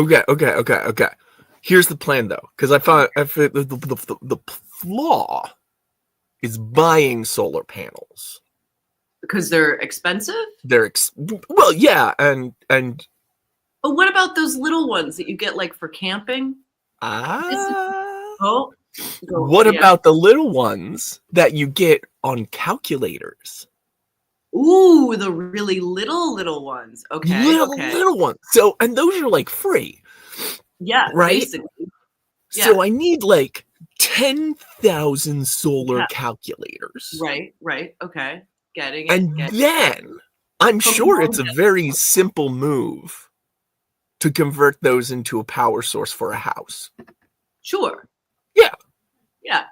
Okay. Here's the plan, though, because I found the flaw is buying solar panels. Because they're expensive? Well, yeah, and But what about those little ones that you get like for camping? What about the little ones that you get on calculators? Ooh, the really little ones. Okay. Little ones. So, and those are like free. Yeah, right? Basically. Yeah. So I need like 10,000 solar calculators. Right. Okay. Getting it. And then I'm sure it's a very simple move to convert those into a power source for a house. Sure. Yeah.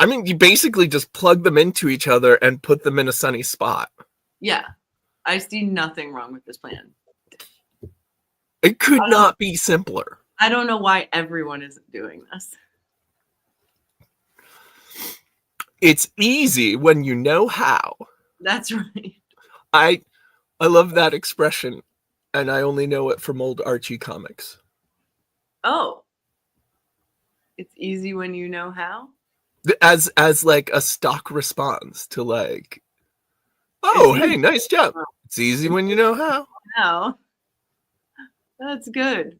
I mean, you basically just plug them into each other and put them in a sunny spot. Yeah. I see nothing wrong with this plan. It could not be simpler. I don't know why everyone isn't doing this. It's easy when you know how. That's right. I love that expression, and I only know it from old Archie comics. Oh. It's easy when you know how? As like a stock response to like, oh, hey, nice job. It's easy when you know how. How? That's good.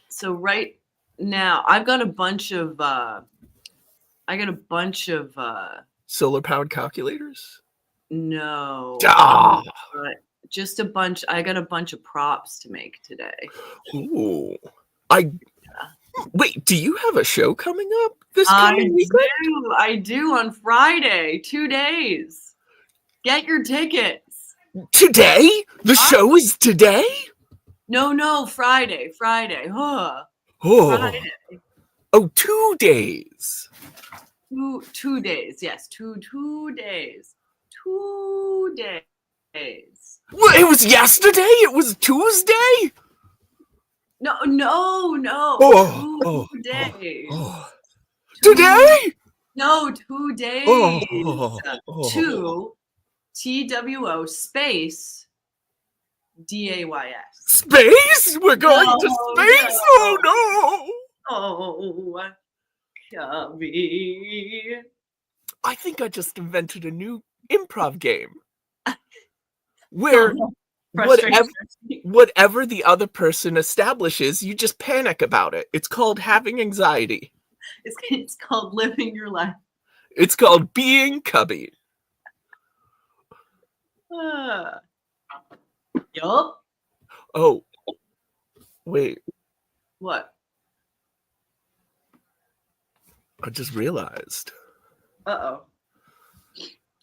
So right now, I've got a bunch of solar powered calculators. No, just a bunch. I got a bunch of props to make today. Ooh, wait. Do you have a show coming up this coming weekend? I do on Friday. 2 days. Get your tickets today. The show is today. No, Friday. Friday. Oh, 2 days. 2 days. Yes, 2 days. 2 days. Well, it was yesterday. It was Tuesday. No. 2 days. Today? No, 2 days. 2 TWO space DAYS. Space? We're going to space? No. Oh, Cubby. I think I just invented a new improv game where whatever the other person establishes, you just panic about it. It's called having anxiety. It's called living your life. It's called being Cubby. Yup. Oh, wait. What? I just realized. Uh-oh.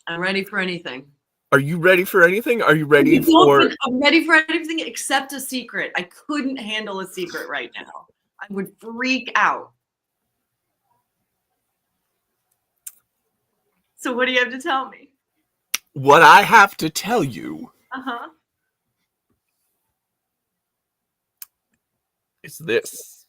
I'm ready for anything. Are you ready for anything? Are you ready for... I'm ready for anything except a secret. I couldn't handle a secret right now. I would freak out. So what do you have to tell me? What I have to tell you is this.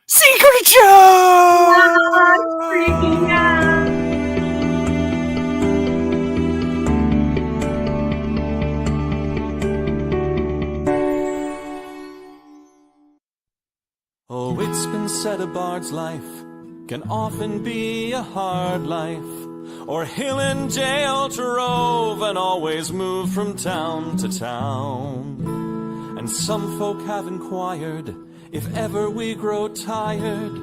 Secret show! I'm freaking out. Oh, it's been said a bard's life can often be a hard life, or hill and dale to rove and always move from town to town. And some folk have inquired if ever we grow tired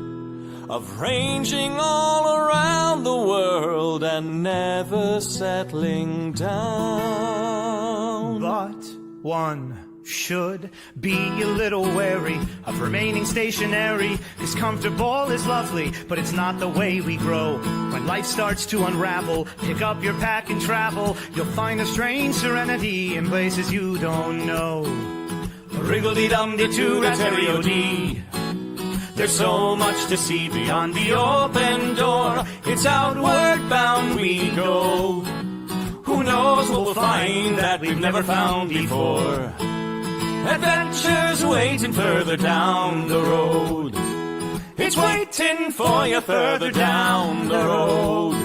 of ranging all around the world and never settling down. But one should be a little wary of remaining stationary, 'cause comfortable is lovely, but it's not the way we grow. When life starts to unravel, pick up your pack and travel. You'll find a strange serenity in places you don't know. Wriggle-dee-dum-dee-tooter-terry-o-dee. There's so much to see beyond the open door. It's outward bound we go. Who knows what we'll find that we've never found before. Adventures waiting further down the road. It's waiting for you further down the road.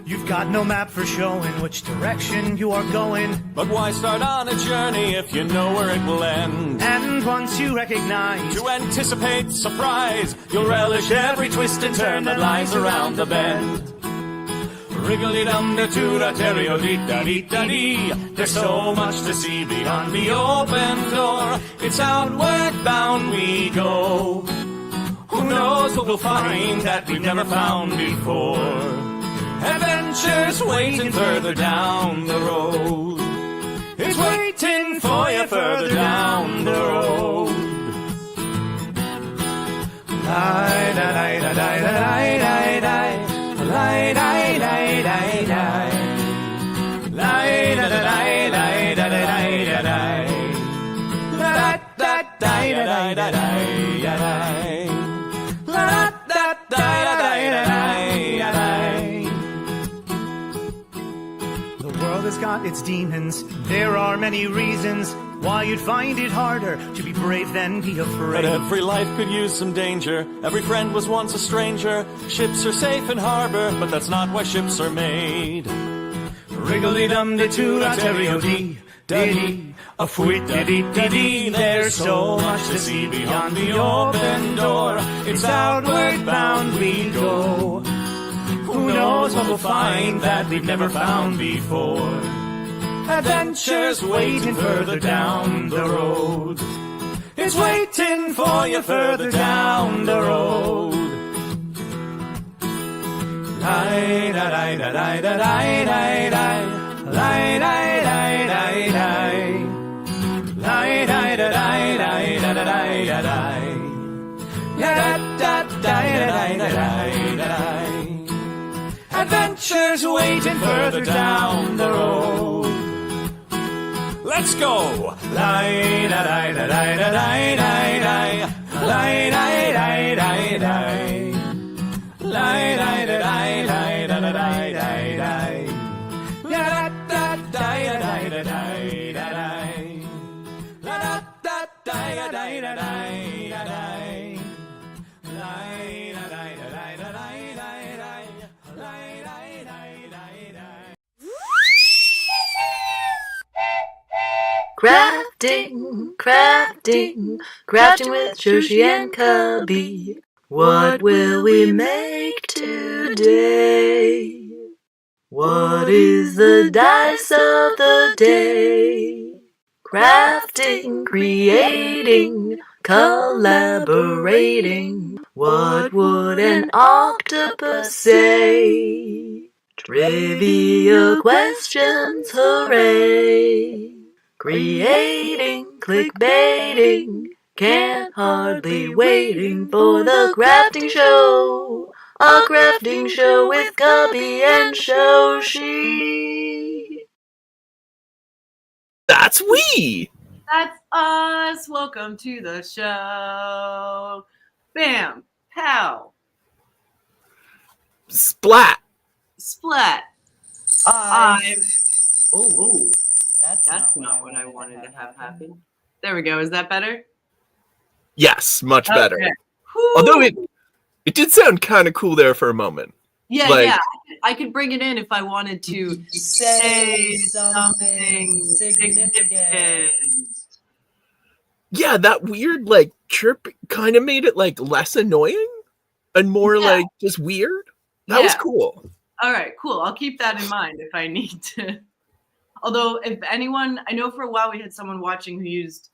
You've got no map for showing which direction you are going. But why start on a journey if you know where it will end? And once you recognize, To anticipate surprise, you'll relish every twist and turn that lies around the bend. Wriggle-dee-dum-dee-tooter-terry-o-dee-da-dee-da-dee. There's so much to see beyond the open door. It's outward bound we go. Who knows what we'll find that we've never found before. Adventures waiting further down the road. It's waiting for you further down the road. the world has got its demons. There are many reasons why you'd find it harder to be brave than be But afraid. every life could use some danger. Every friend was once a stranger. Ships are safe in harbor, but that's not why ships are made. Wriggle-dee-dum-dee-tooter-terry-o-dee-da-dee. A fweet-da-dee-da-dee. There's so much to see beyond the open door. It's outward bound we go. Who knows what we'll find that we've never found before. Adventures waiting further down the road. It's waiting for you further down the road. Adventures waiting further down the road. Let's go! Crafting, crafting, crafting with Joshi and Cubby. What will we make today? What is the dice of the day? Crafting, creating, collaborating. What would an octopus say? Trivia questions, hooray! Creating, clickbaiting, can't hardly waiting for the crafting show. A crafting show with Cubby and Joshi. That's we. That's us. Welcome to the show. Bam. Pow. Splat. Splat. I. Oh, That's not what I wanted to have happen. There we go. Is that better? Yes, much better. Okay. Whew. Although it did sound kind of cool there for a moment. Yeah, like- yeah. I could bring it in if I wanted to Say something something significant. Yeah, that weird like chirp kind of made it like less annoying and more Yeah. like just weird. That was Yeah. cool. All right, cool. I'll keep that in mind if I need to. Although, if anyone, I know for a while we had someone watching who used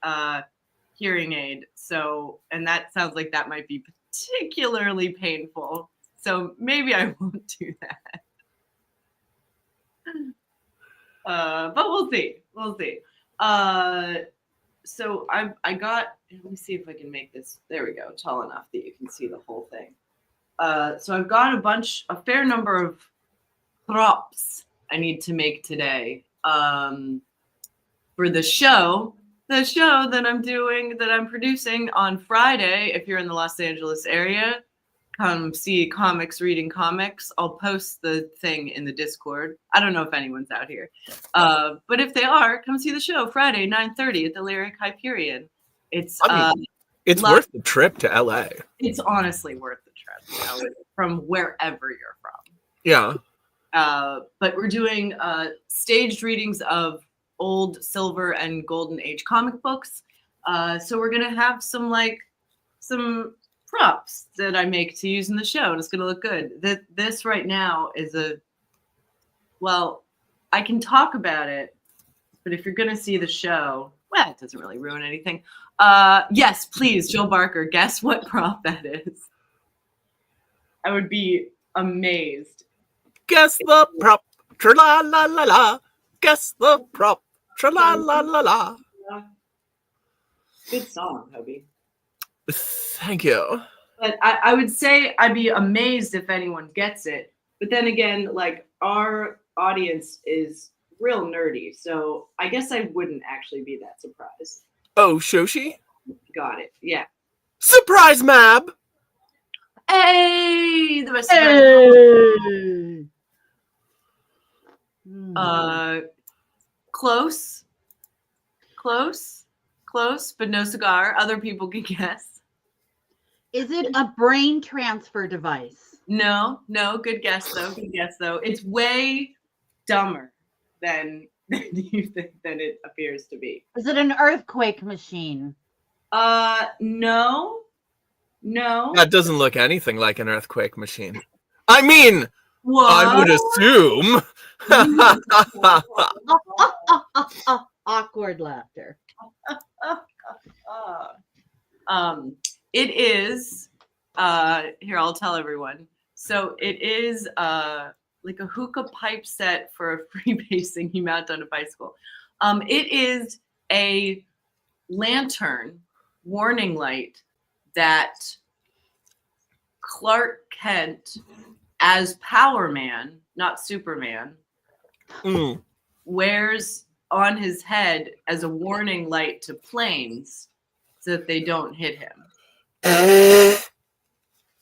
hearing aid. So, and that sounds like that might be particularly painful. So maybe I won't do that. But we'll see. We'll see. So I got, let me see if I can make this, there we go, tall enough that you can see the whole thing. So I've got a fair number of props I need to make today. for the show that I'm producing on Friday. If you're in the Los Angeles area, come see Comics Reading Comics. I'll post the thing in the Discord. I don't know if anyone's out here. But if they are, come see the show Friday, 9:30 at the Lyric Hyperion. It's it's worth the trip to LA. It's honestly worth the trip, you know, from wherever you're from. Yeah. But we're doing staged readings of old Silver and Golden Age comic books. So we're gonna have some props that I make to use in the show, and it's gonna look good. This right now is I can talk about it, but if you're gonna see the show, well, it doesn't really ruin anything. Yes, please, Joe Barker, guess what prop that is? I would be amazed. Guess the prop. Tra la la la. Guess the prop. Tra la la la la. Good song, Hubby. Thank you. But I would say I'd be amazed if anyone gets it. But then again, like, our audience is real nerdy, so I guess I wouldn't actually be that surprised. Oh, Shoshi? Got it. Yeah. Surprise, Mab! Hey! The rest of Close, but no cigar. Other people can guess. Is it a brain transfer device? No. Good guess though. It's way dumber than you think than it appears to be. Is it an earthquake machine? No. That doesn't look anything like an earthquake machine. I mean, What? I would assume. Awkward laughter. It is here, I'll tell everyone. So it is like a hookah pipe set for a freebasing you mount on a bicycle. It is a lantern warning light that Clark Kent, as Power Man, not Superman, wears on his head as a warning light to planes so that they don't hit him.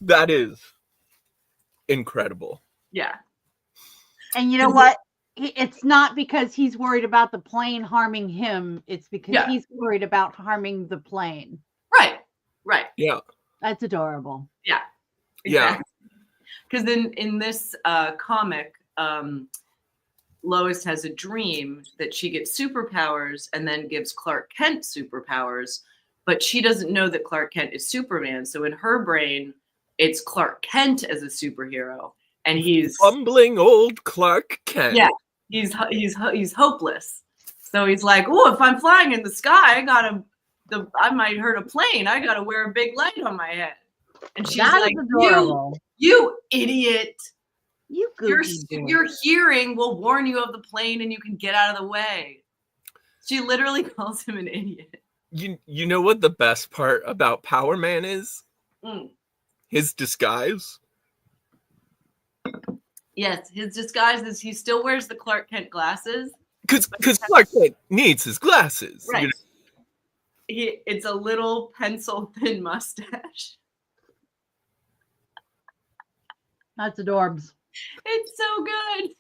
That is incredible. Yeah. And you know what? It's not because he's worried about the plane harming him. It's because he's worried about harming the plane. Right. Yeah. That's adorable. Yeah. Yeah. Because in this comic, Lois has a dream that she gets superpowers and then gives Clark Kent superpowers, but she doesn't know that Clark Kent is Superman. So in her brain, it's Clark Kent as a superhero, and he's fumbling old Clark Kent. Yeah, he's hopeless. So he's like, "Oh, if I'm flying in the sky, I might hurt a plane. I gotta wear a big light on my head." And she's like, "You idiot! Your hearing will warn you of the plane, and you can get out of the way." She literally calls him an idiot. You know what the best part about Power Man is? His disguise. Yes, his disguise is he still wears the Clark Kent glasses. Because Clark Kent needs his glasses. Right. You know? It's a little pencil thin mustache. That's adorbs. It's so good.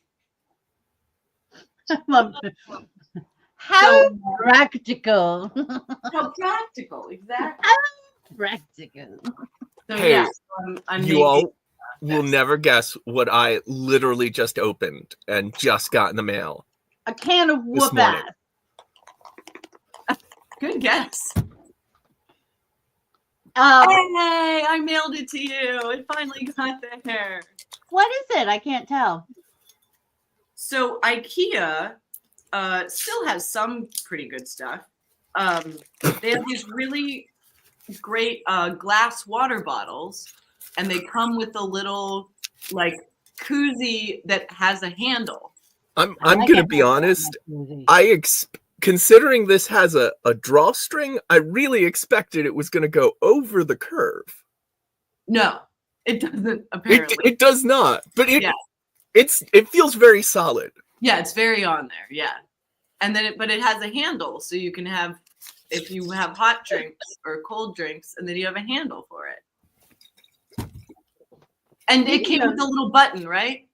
I love it. How practical. How practical, exactly. How practical. So Hey, yeah, I'm you all will never guess what I literally just opened and just got in the mail. A can of This whoop morning. ass. Good guess. Hey, Um, I mailed it to you. It finally got there. What is it? I can't tell. So IKEA still has some pretty good stuff. They have these really great glass water bottles, and they come with a little like koozie that has a handle. I'm gonna be honest. Considering this has a drawstring, I really expected it was gonna go over the curve. No, it doesn't. Apparently, It does not. But it Yeah. it feels very solid. Yeah, it's very on there. Yeah. and then but it has a handle, so you can have if you have hot drinks or cold drinks, and then you have a handle for it. And it came with a little button, right?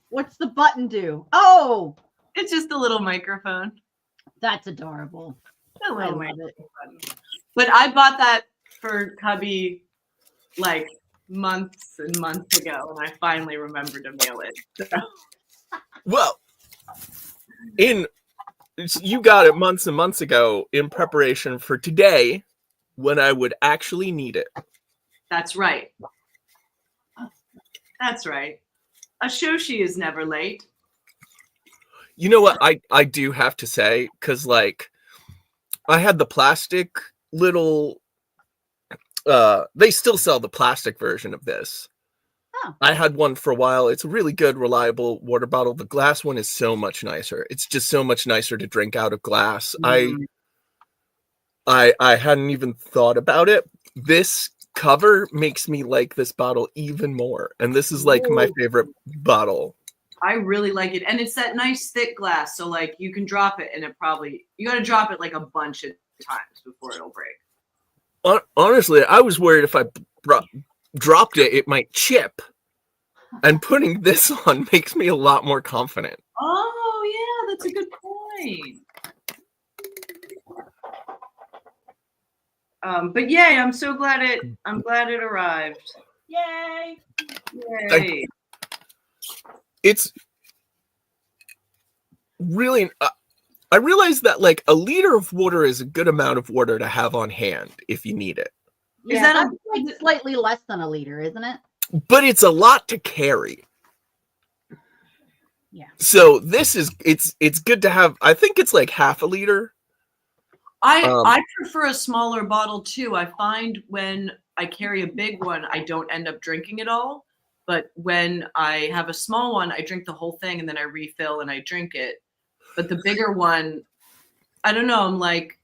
What's the button do? Oh, It's just a little microphone. that's adorable. A I little love it. microphone. But I bought that for Cubby like months and months ago, and I finally remembered to mail it. So. Well, you got it months and months ago in preparation for today when I would actually need it. That's right. That's right. A Shoshi is never late. You know what I do have to say, because like I had the plastic little they still sell the plastic version of this. Oh. I had one for a while. It's a really good, reliable water bottle. The glass one is so much nicer. It's just so much nicer to drink out of glass. Mm. I hadn't even thought about it. This cover makes me like this bottle even more. And this is like my favorite bottle. I really like it. And it's that nice thick glass. So like you can drop it and you got to drop it like a bunch of times before it'll break. Honestly, I was worried if I dropped it, it might chip. And putting this on makes me a lot more confident. Oh yeah, that's a good point. But yay, I'm glad it arrived. Yay! Yay. It's really I realize that like a liter of water is a good amount of water to have on hand if you need it. Yeah, that that's like slightly less than a liter, isn't it? But it's a lot to carry. Yeah. So this is it's good to have. I think it's like half a liter. I prefer a smaller bottle too. I find when I carry a big one, I don't end up drinking it all. But when I have a small one, I drink the whole thing and then I refill and I drink it. But the bigger one, I don't know. I'm like,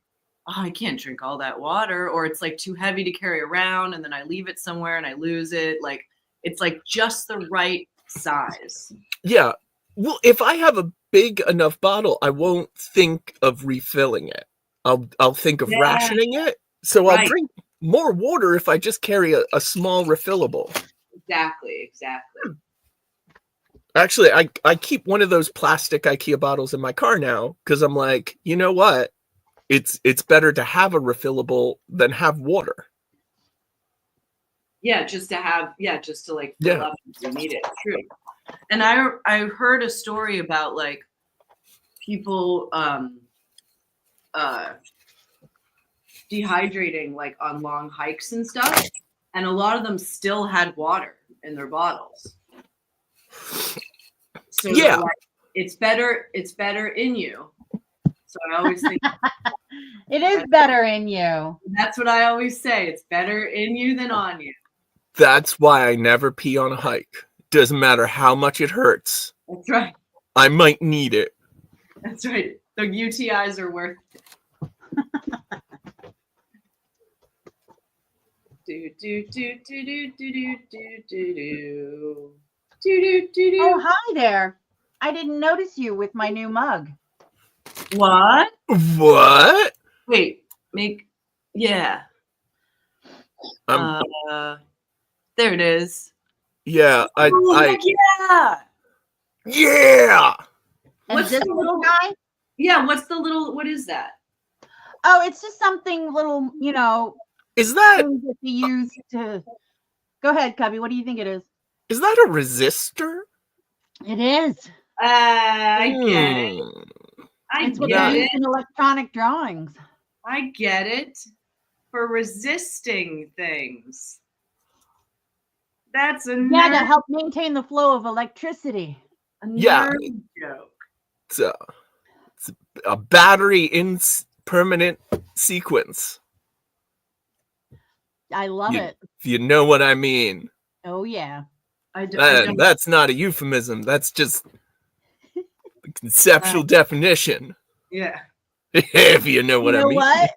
oh, I can't drink all that water, or it's like too heavy to carry around, and then I leave it somewhere and I lose it. Like it's like just the right size. Yeah. Well, if I have a big enough bottle, I won't think of refilling it. I'll think of rationing it. So I'll drink more water if I just carry a small refillable. Exactly. Actually, I keep one of those plastic IKEA bottles in my car now because I'm like, you know what? It's better to have a refillable than have water. Yeah, just to like fill up if you need it. True. And I heard a story about like people dehydrating like on long hikes and stuff, and a lot of them still had water in their bottles. So like, it's better in you. So I always think it is better in you. That's what I always say. It's better in you than on you. That's why I never pee on a hike. Doesn't matter how much it hurts. That's right. I might need it. That's right. The UTIs are worth it. Oh, hi there. I didn't notice you with my new mug. What? Wait, yeah. There it is. Yeah, yeah. And What's this the little guy? Yeah, what is that? Oh, it's just something little, is that to use to go ahead, Cubby. What do you think it is? Is that a resistor? It is. I get it. It's what they use in electronic drawings. I get it. For resisting things. That's a nerd to help maintain the flow of electricity. Joke. It's a battery in permanent sequence. I love it. If you know what I mean. Oh yeah. That's not a euphemism. That's just the conceptual definition. Yeah. If you know what I mean. What?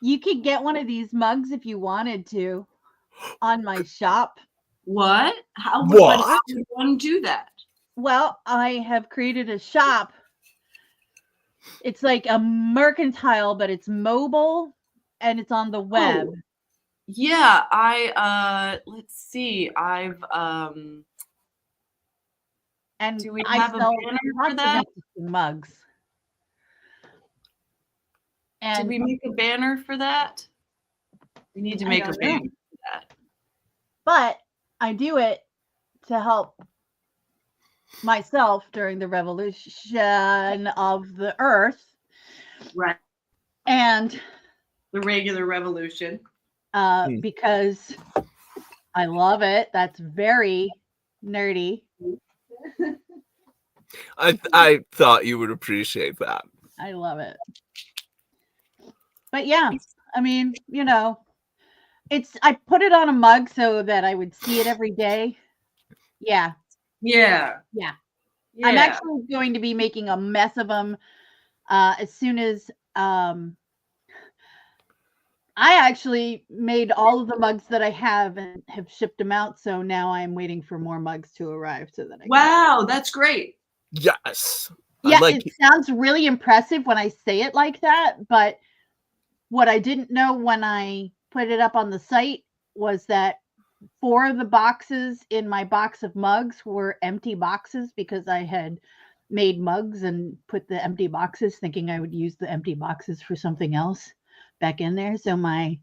You could get one of these mugs if you wanted to on my shop. What? How would one do that? Well, I have created a shop It's like a mercantile, but it's mobile and it's on the web. Oh, yeah, let's see. And do we I have a sell banner for lots of that? interesting mugs. Did And we make a banner for that? We need to I make a don't know. banner for that. but I do it to help myself during the revolution of the earth. Right. And The regular revolution. because I love it. That's very nerdy. I thought you would appreciate that. I love it. But yeah, I mean, you know, I put it on a mug so that I would see it every day. Yeah. Yeah. Yeah. Yeah. I'm actually going to be making a mess of them as soon as I actually made all of the mugs that I have and have shipped them out. So now I'm waiting for more mugs to arrive so that I can. Wow, that's great. Yes. Yeah, I like it sounds really impressive when I say it like that, but what I didn't know when I put it up on the site was that 4 of the boxes in my box of mugs were empty boxes because I had made mugs and put the empty boxes thinking I would use the empty boxes for something else back in there. So my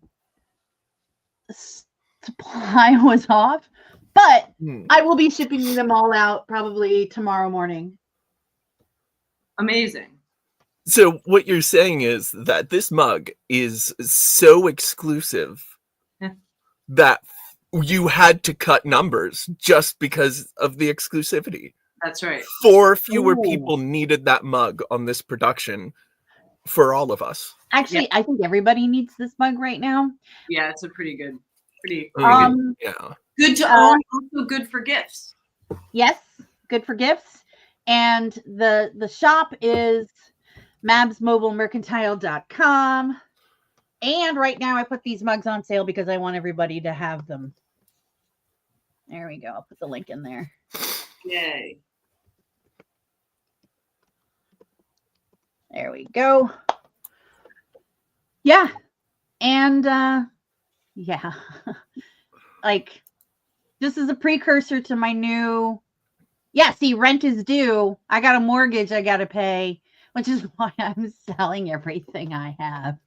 supply was off, but I will be shipping them all out probably tomorrow morning. Amazing. So what you're saying is that this mug is so exclusive that you had to cut numbers just because of the exclusivity. That's right. 4 fewer people needed that mug on this production for all of us. Actually, I think everybody needs this mug right now. Yeah, it's a pretty good. Yeah. Good to own, also good for gifts. Yes, good for gifts. And the shop is mabsmobilemercantile.com. And right now I put these mugs on sale because I want everybody to have them. There we go. I'll put the link in there. Yay. There we go. Yeah. And yeah. Like this is a precursor to my new see, rent is due. I got a mortgage I got to pay, which is why I'm selling everything I have.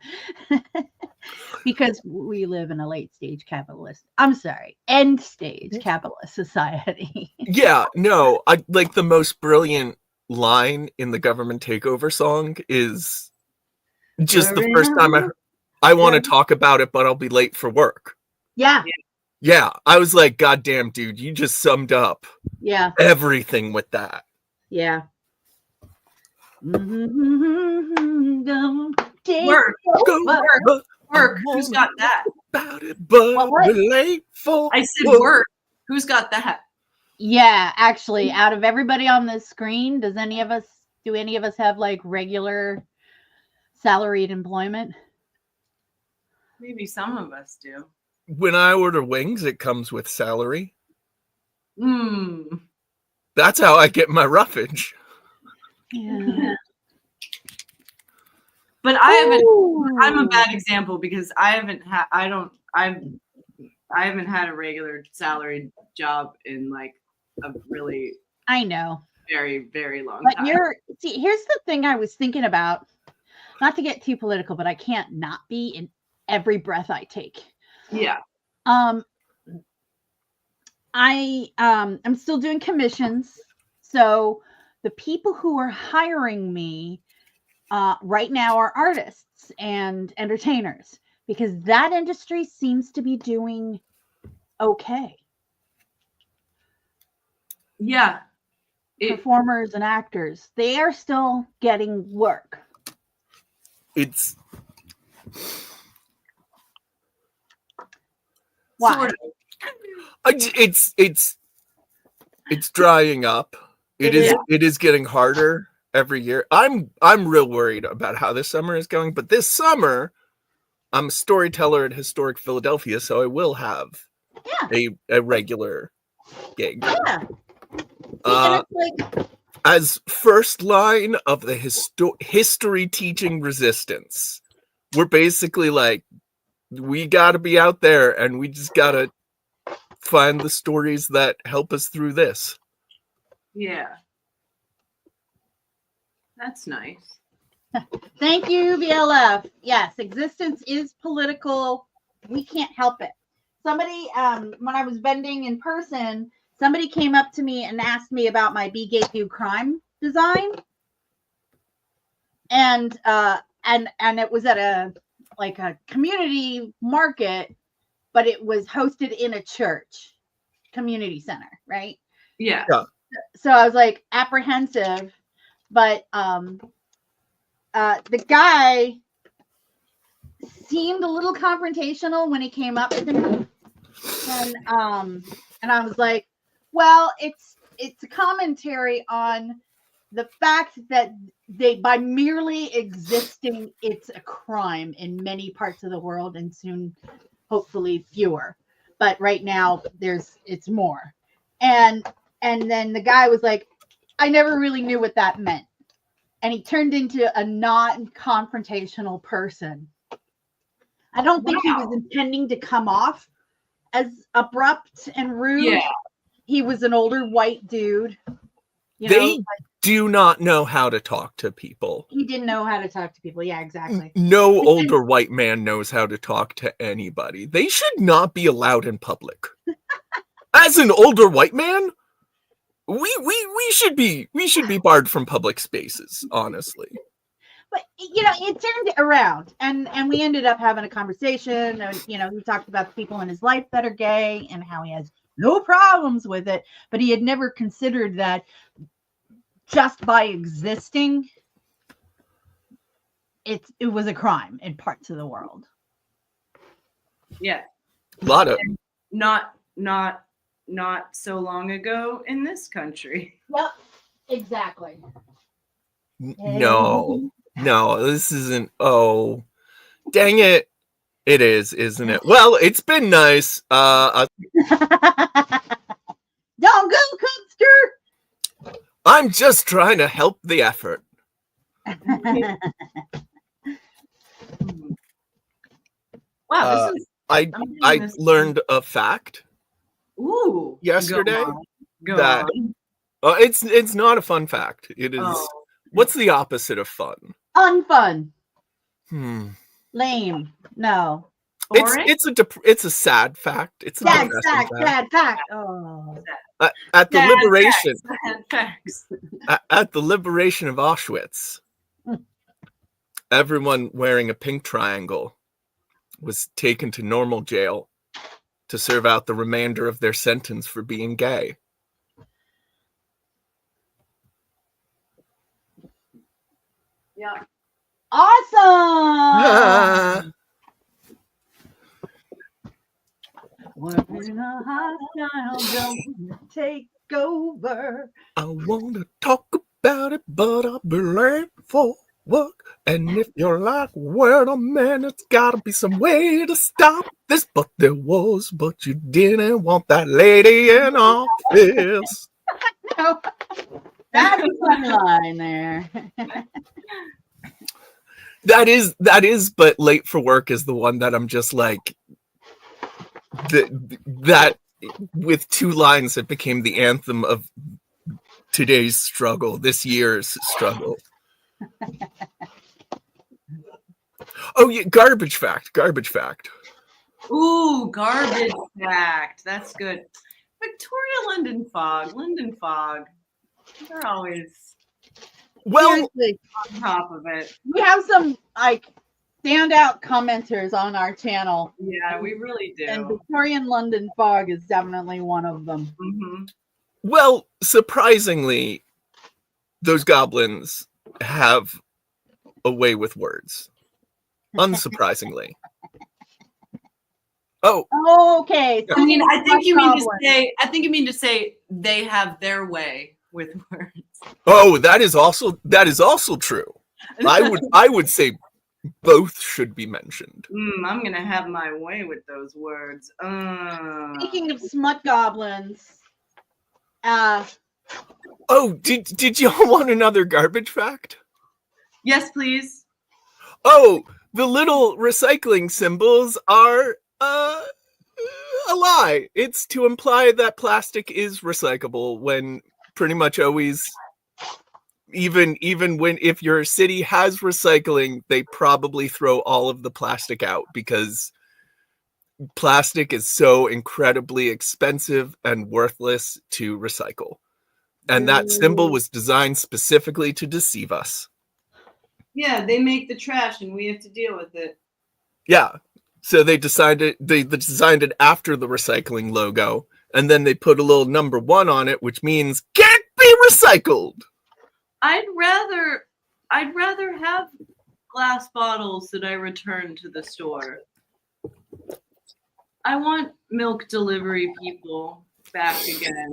Because we live in a late stage capitalist. I'm sorry, end stage capitalist society. Yeah, no, I like the most brilliant line in the Government Takeover song is just the first time I want to talk about it, but I'll be late for work. Yeah. Yeah, I was like, God damn, dude, you just summed up everything with that. Yeah. Work. Who's got that? About it, but we're late for I said work. Who's got that? Yeah, actually, out of everybody on this screen, do any of us have like regular salaried employment? Maybe some of us do. When I order wings, it comes with salary. Mm. That's how I get my roughage. Yeah. But I'm a bad example because I haven't had a regular salaried job in like a really very, very long time. Here's the thing I was thinking about, not to get too political, but I can't not be in every breath I take. Yeah. I'm still doing commissions. So the people who are hiring me right now are artists and entertainers because that industry seems to be doing okay. Yeah. Performers and actors, they are still getting work. It's why? Sort of. It's drying up. It is getting harder every year. I'm real worried about how this summer is going, but this summer I'm a storyteller at Historic Philadelphia, so I will have a regular gig. Yeah. And it's like as first line of the history teaching resistance, we're basically like, we got to be out there and we just got to find the stories that help us through this. Yeah. That's nice. Thank you, VLF. Yes, existence is political. We can't help it. Somebody, when I was vending in person, somebody came up to me and asked me about my Be Gay Do Crime design. And it was at a community market, but it was hosted in a church community center, right? Yeah. So I was like apprehensive, but the guy seemed a little confrontational when he came up to me, and I was like, well, it's a commentary on the fact that by merely existing, it's a crime in many parts of the world, and soon, hopefully, fewer. But right now, it's more. And then the guy was like, I never really knew what that meant. And he turned into a non-confrontational person. I don't think he was intending to come off as abrupt and rude. Yeah. He was an older white dude. They do not know how to talk to people. He didn't know how to talk to people. Yeah, exactly. No older white man knows how to talk to anybody. They should not be allowed in public. As an older white man, we should be barred from public spaces, honestly. But it turned around, and we ended up having a conversation. And he talked about the people in his life that are gay and how he has no problems with it, but he had never considered that just by existing, it was a crime in parts of the world. Yeah. A lot of not so long ago in this country. Yep, exactly. No, this isn't. Oh, dang it. It is, isn't it? Well, it's been nice. Don't go, Cubster! I'm just trying to help the effort. Wow, I learned a fact. Ooh. Yesterday. Go that on. It's not a fun fact. It is. Oh. What's the opposite of fun? Unfun. Lame. No. It's a sad fact. It's a sad depressing fact. Oh. At the Sad liberation. Facts. At the liberation of Auschwitz, everyone wearing a pink triangle was taken to normal jail to serve out the remainder of their sentence for being gay. Yeah. Awesome. When a hostile don't take over. I want to talk about it, but I'll be late for work. And if you're like, wait a minute, it's gotta be some way to stop this. But there was, but you didn't want that lady in office. No. That's a fun line there. That is, but late for work is the one that I'm just like, that with two lines, it became the anthem of today's struggle, this year's struggle. Oh yeah, garbage fact. Ooh, garbage fact. That's good. Victoria Linden Fog. They're always Seriously, on top of it. we have some standout commenters on our channel. Yeah, we really do. And Victorian London Fog is definitely one of them. Mm-hmm. Well, surprisingly, those goblins have a way with words. Unsurprisingly. Oh, Okay. I mean, I think you mean to Goblin. say. I think you mean to say they have their way with words. oh, that is also true. I would say both should be mentioned. I'm gonna have my way with those words. Speaking of smut goblins, Oh, did y'all want another garbage fact? Yes, please. Oh, the little recycling symbols are a lie. It's to imply that plastic is recyclable when pretty much always, even when if your city has recycling, they probably throw all of the plastic out because plastic is so incredibly expensive and worthless to recycle. And that symbol was designed specifically to deceive us. Yeah, they make the trash and we have to deal with it. Yeah. So they designed it after the recycling logo, and then they put a little number 1 on it, which means can't be recycled. I'd rather have glass bottles that I return to the store. I want milk delivery people back again.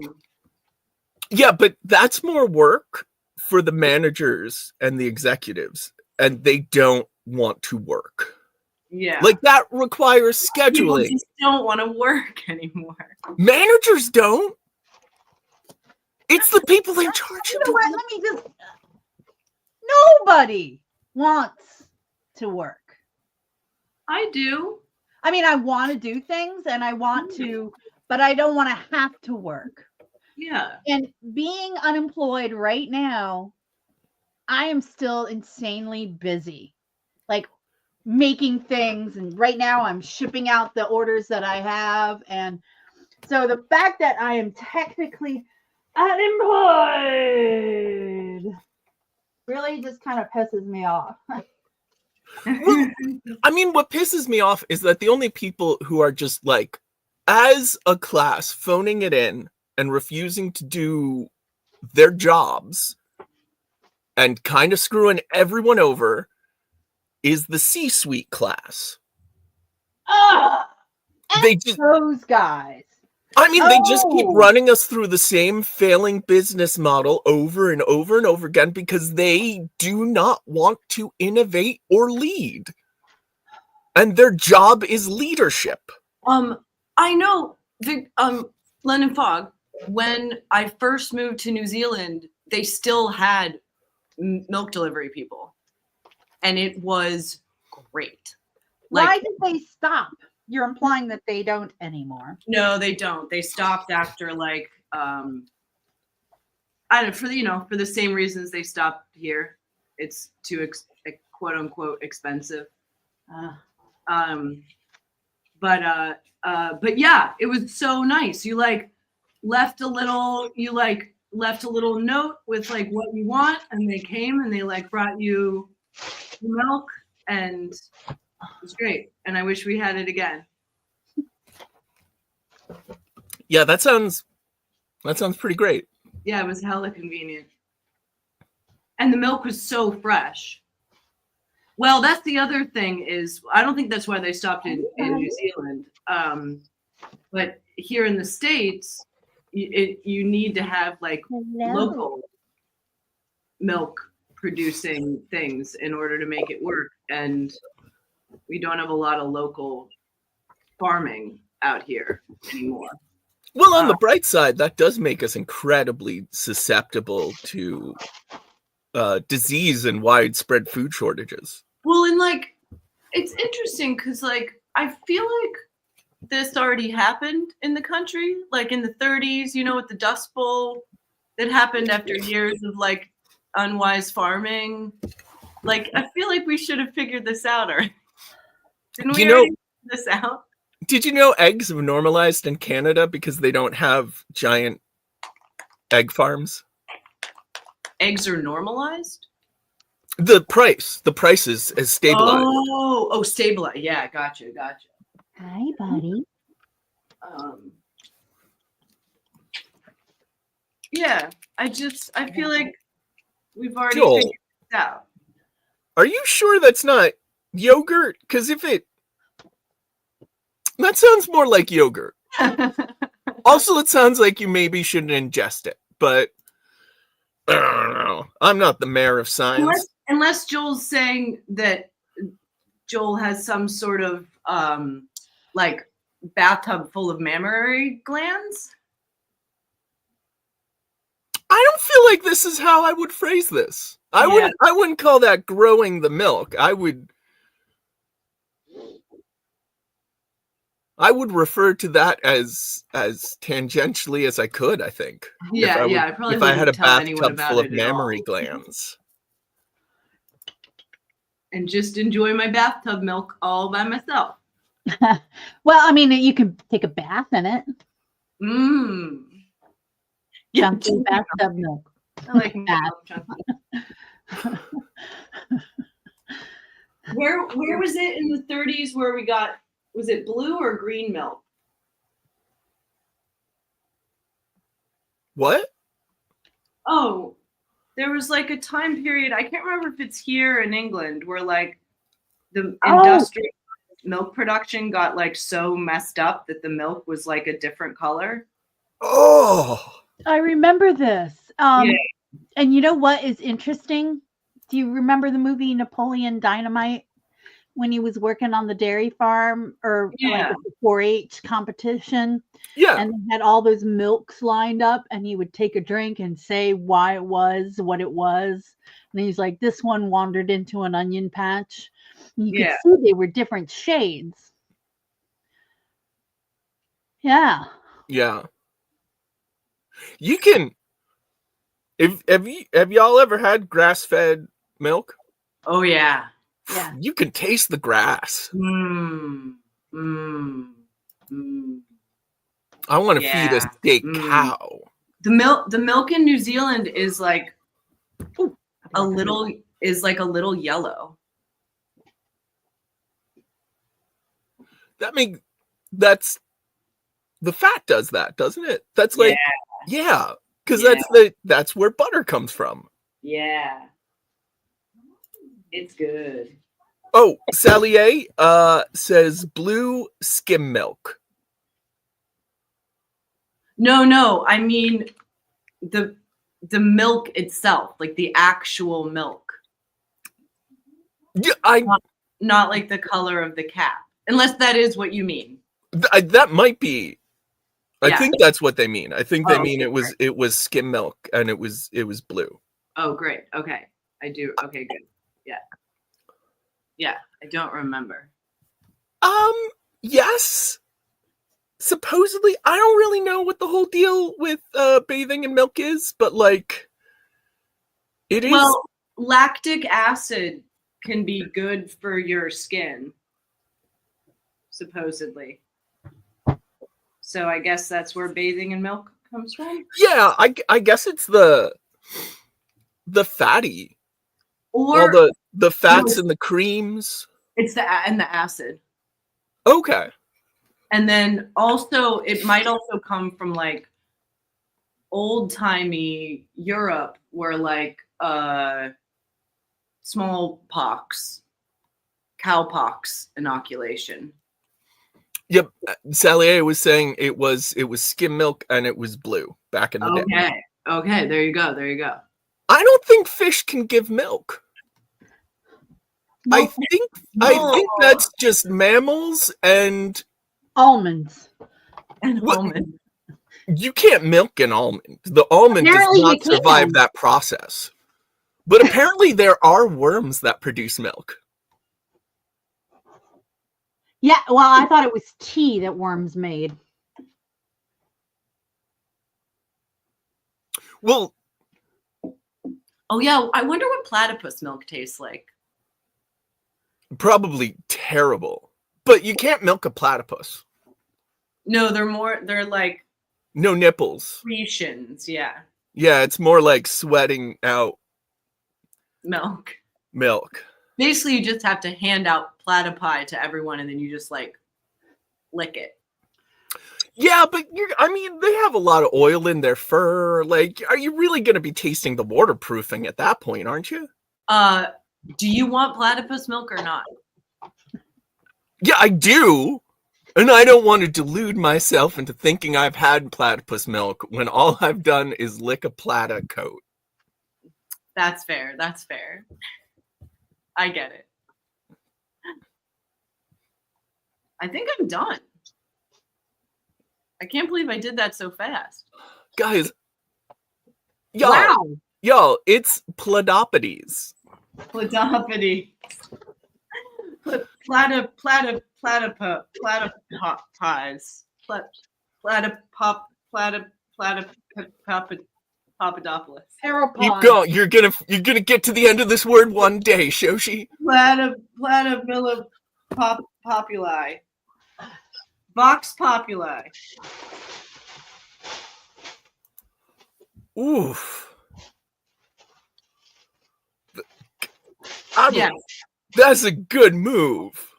Yeah, but that's more work for the managers and the executives, and they don't want to work. Yeah. Like, that requires People scheduling. just don't want to work anymore. Managers don't. It's the people in charge You who know what? don't. Let me just. Nobody wants to work. I do. I mean, I want to do things and I want to, but I don't want to have to work. Yeah. And being unemployed right now, I am still insanely busy. Like making things, and right now I'm shipping out the orders that I have. And so the fact that I am technically unemployed really just kind of pisses me off. Well, I mean, what pisses me off is that the only people who are just like, as a class, phoning it in and refusing to do their jobs and kind of screwing everyone over is the C-suite class. They just, Those guys. I mean, they just keep Oh. running us through the same failing business model over and over and over again because they do not want to innovate or lead. And their job is leadership. I know London Fog, when I first moved to New Zealand, they still had milk delivery people. And it was great. Why did they stop? You're implying that they don't anymore. No, they don't. They stopped after like I don't know, for the same reasons they stopped here. It's too quote unquote expensive. But yeah, it was so nice. You left a little note with like what you want, and they came and they like brought you milk, and it was great. And I wish we had it again. Yeah, that sounds pretty great. Yeah, it was hella convenient. And the milk was so fresh. Well, that's the other thing is, I don't think that's why they stopped in New Zealand. But here in the States, you need to have like local milk producing things in order to make it work. And we don't have a lot of local farming out here anymore. Well, on the bright side, that does make us incredibly susceptible to disease and widespread food shortages. Well, and like, it's interesting because like, I feel like this already happened in the country, like in the 30s, you know, with the Dust Bowl that happened after years of like unwise farming. Like, I feel like we should have figured this out already. Didn't we already figure this out? Did you know eggs have normalized in Canada because they don't have giant egg farms? Eggs are normalized? The price is stabilized. Oh, stabilized. Yeah, gotcha. Hi, buddy. Yeah, I feel like we've already Joel, figured this out. Are you sure that's not yogurt? Because that sounds more like yogurt. Also, it sounds like you maybe shouldn't ingest it, but I don't know. I'm not the mayor of science. Unless Joel's saying that Joel has some sort of like bathtub full of mammary glands. I I don't feel like this is how I would phrase this. I wouldn't call that growing the milk. I would refer to that as tangentially as I could, I think. Yeah, I probably if I had a wouldn't tell anyone bathtub about full of it at all. mammary glands. And just enjoy my bathtub milk all by myself. Well, I mean, you can take a bath in it. Mmm. Chunky bathtub milk. I like that. chunky. Where was it in the 30s where we got, was it blue or green milk? What? Oh, there was like a time period, I can't remember if it's here in England, where like the industrial milk production got like so messed up that the milk was like a different color. Oh, I remember this. Yeah. And you know what is interesting? Do you remember the movie Napoleon Dynamite when he was working on the dairy farm or like the 4-H competition? Yeah. And they had all those milks lined up and he would take a drink and say why it was what it was. And he's like, this one wandered into an onion patch. And you could see they were different shades. Yeah. Yeah. You can. Have y'all ever had grass-fed milk? Oh yeah. Yeah. You can taste the grass. I want to feed a steak cow. The milk in New Zealand is like a little yellow. That's the fat does that, doesn't it? That's like because that's where butter comes from. Yeah. It's good. Oh, Salier says blue skim milk. No, I mean the milk itself, like the actual milk. Yeah, not like the color of the cap, unless that is what you mean. That might be. I think that's what they mean. I think they mean it was skim milk and it was blue. Oh, great. Okay, I do. Okay, good. Yeah, I don't remember. Yes. Supposedly, I don't really know what the whole deal with bathing in milk is, but like, it is. Well, lactic acid can be good for your skin, supposedly. So I guess that's where bathing in milk comes from. Yeah, I guess it's the fatty, or all the fats and the creams. It's the acid. Okay. And then also, it might also come from like old-timey Europe where like smallpox, cowpox inoculation. Yep. Salier was saying it was skim milk and it was blue back in the day. Okay, there you go. I don't think fish can give milk. I think that's just mammals and almonds. Almond. You can't milk an almond. The almond does not survive that process. But apparently there are worms that produce milk. Yeah, well, I thought it was tea that worms made. Well, oh yeah, I wonder what platypus milk tastes like. Probably terrible. But you can't milk a platypus. No, they're like no nipples. Secretions, yeah. Yeah, it's more like sweating out milk. Basically, you just have to hand out platypi to everyone and then you just like lick it. Yeah, but they have a lot of oil in their fur. Like, are you really going to be tasting the waterproofing at that point, aren't you? Do you want platypus milk or not? Yeah, I do. And I don't want to delude myself into thinking I've had platypus milk when all I've done is lick a platy coat. That's fair. I get it. I think I'm done. I can't believe I did that so fast. Guys, Y'all, it's Platypodes. Platypody. Platypies. Papadopoulos. Keep going. You're gonna get to the end of this word one day, Shoshi. Platypilla populi. Vox populi. Oof. Yes. That's a good move.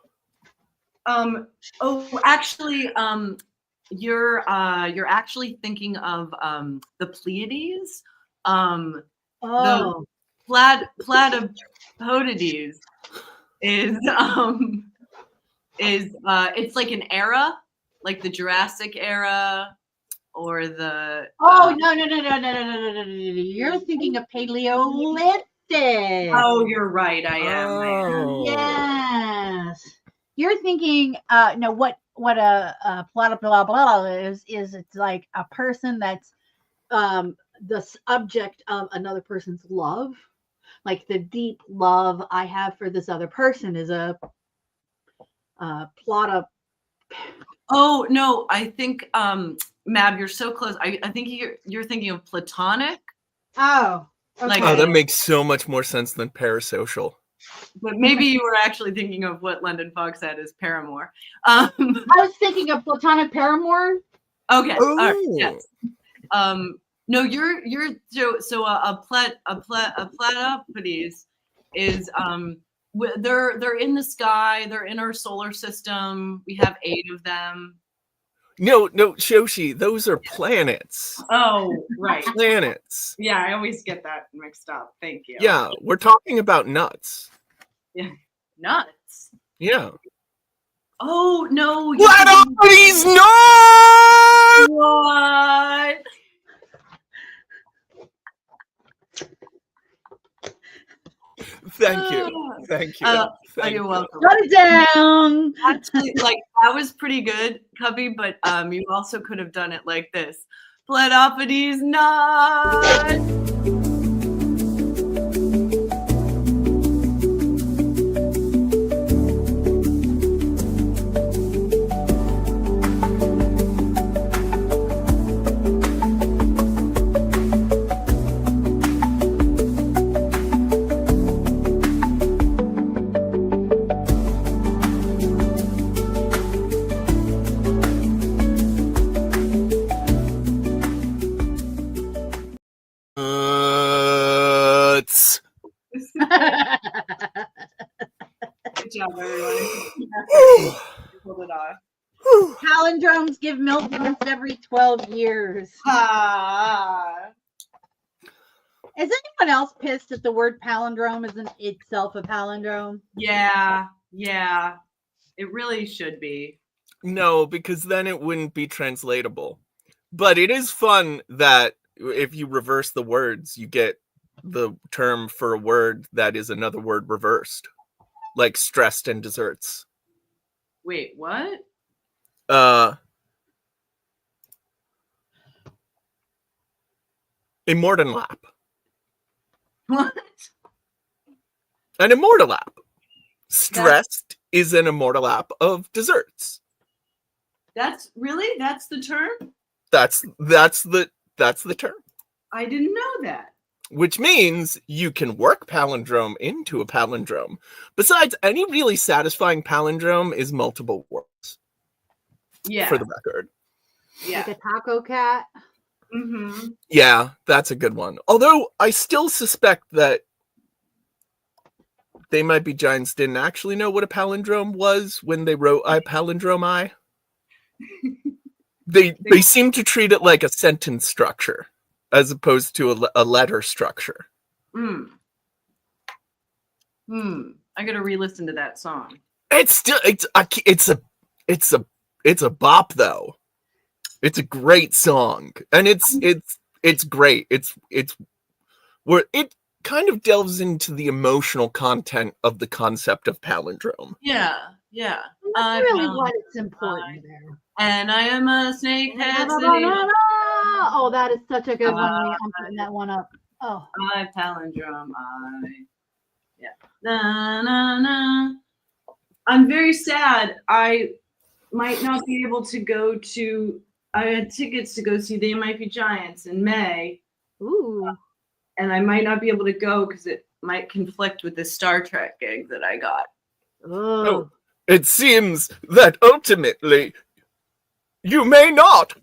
Actually, you're actually thinking of the Pleiades. The Platypodes is it's like an era, like the Jurassic era or the no. You're thinking of Paleolithic. Oh, you're right. I am. Oh. Yes. You're thinking no, what a platypus is it's like a person that's the object of another person's love. Like the deep love I have for this other person is a plot of. Oh no, I think Mab, you're so close. I think you're thinking of platonic. Oh, okay. Like, Oh, that makes so much more sense than parasocial. But maybe you were actually thinking of what London Fox said is paramour. I was thinking of platonic paramour. Okay. Oh. All right, yes. No, you're so a platypodes is they're in the sky. They're in our solar system. We have 8 of them. No, Shoshi, those are planets. Oh, right. Planets. Yeah, I always get that mixed up. Thank you. Yeah, we're talking about nuts. Yeah. Nuts. Yeah. Oh no. Platypodes nuts! What? Thank you. Thank you. You're welcome. Shut it down. Actually, like that was pretty good, Cubby, but you also could have done it like this. Platypodes nuts. Good job, everyone. Pulled it off. Palindromes give milk once every 12 years. Ah. Is anyone else pissed that the word palindrome isn't itself a palindrome? Yeah. It really should be. No, because then it wouldn't be translatable. But it is fun that if you reverse the words, you get the term for a word that is another word reversed, like stressed and desserts. Wait, what? Immortalap. What? An immortalap. Stressed is an immortalap of desserts. That's the term? That's the term. I didn't know that. Which means you can work palindrome into a palindrome. Besides, any really satisfying palindrome is multiple words. Yeah. For the record. Yeah. Like a taco cat. Mm-hmm. Yeah, that's a good one. Although I still suspect that They Might Be Giants didn't actually know what a palindrome was when they wrote I Palindrome I. They seem to treat it like a sentence structure as opposed to a letter structure. I gotta re-listen to that song. It's still it's a bop though. It's a great song, and it's great. It's where it kind of delves into the emotional content of the concept of palindrome. Yeah. That's really what it's important there. And I am a snakehead city. Oh, that is such a good one. I'm putting that one up. Oh, Palindrome. Yeah. Na, na, na. I'm very sad. I might not be able to go to. I had tickets to go see They Might Be Giants in May. ooh. And I might not be able to go because it might conflict with the Star Trek gig that I got. Oh. It seems that ultimately you may not.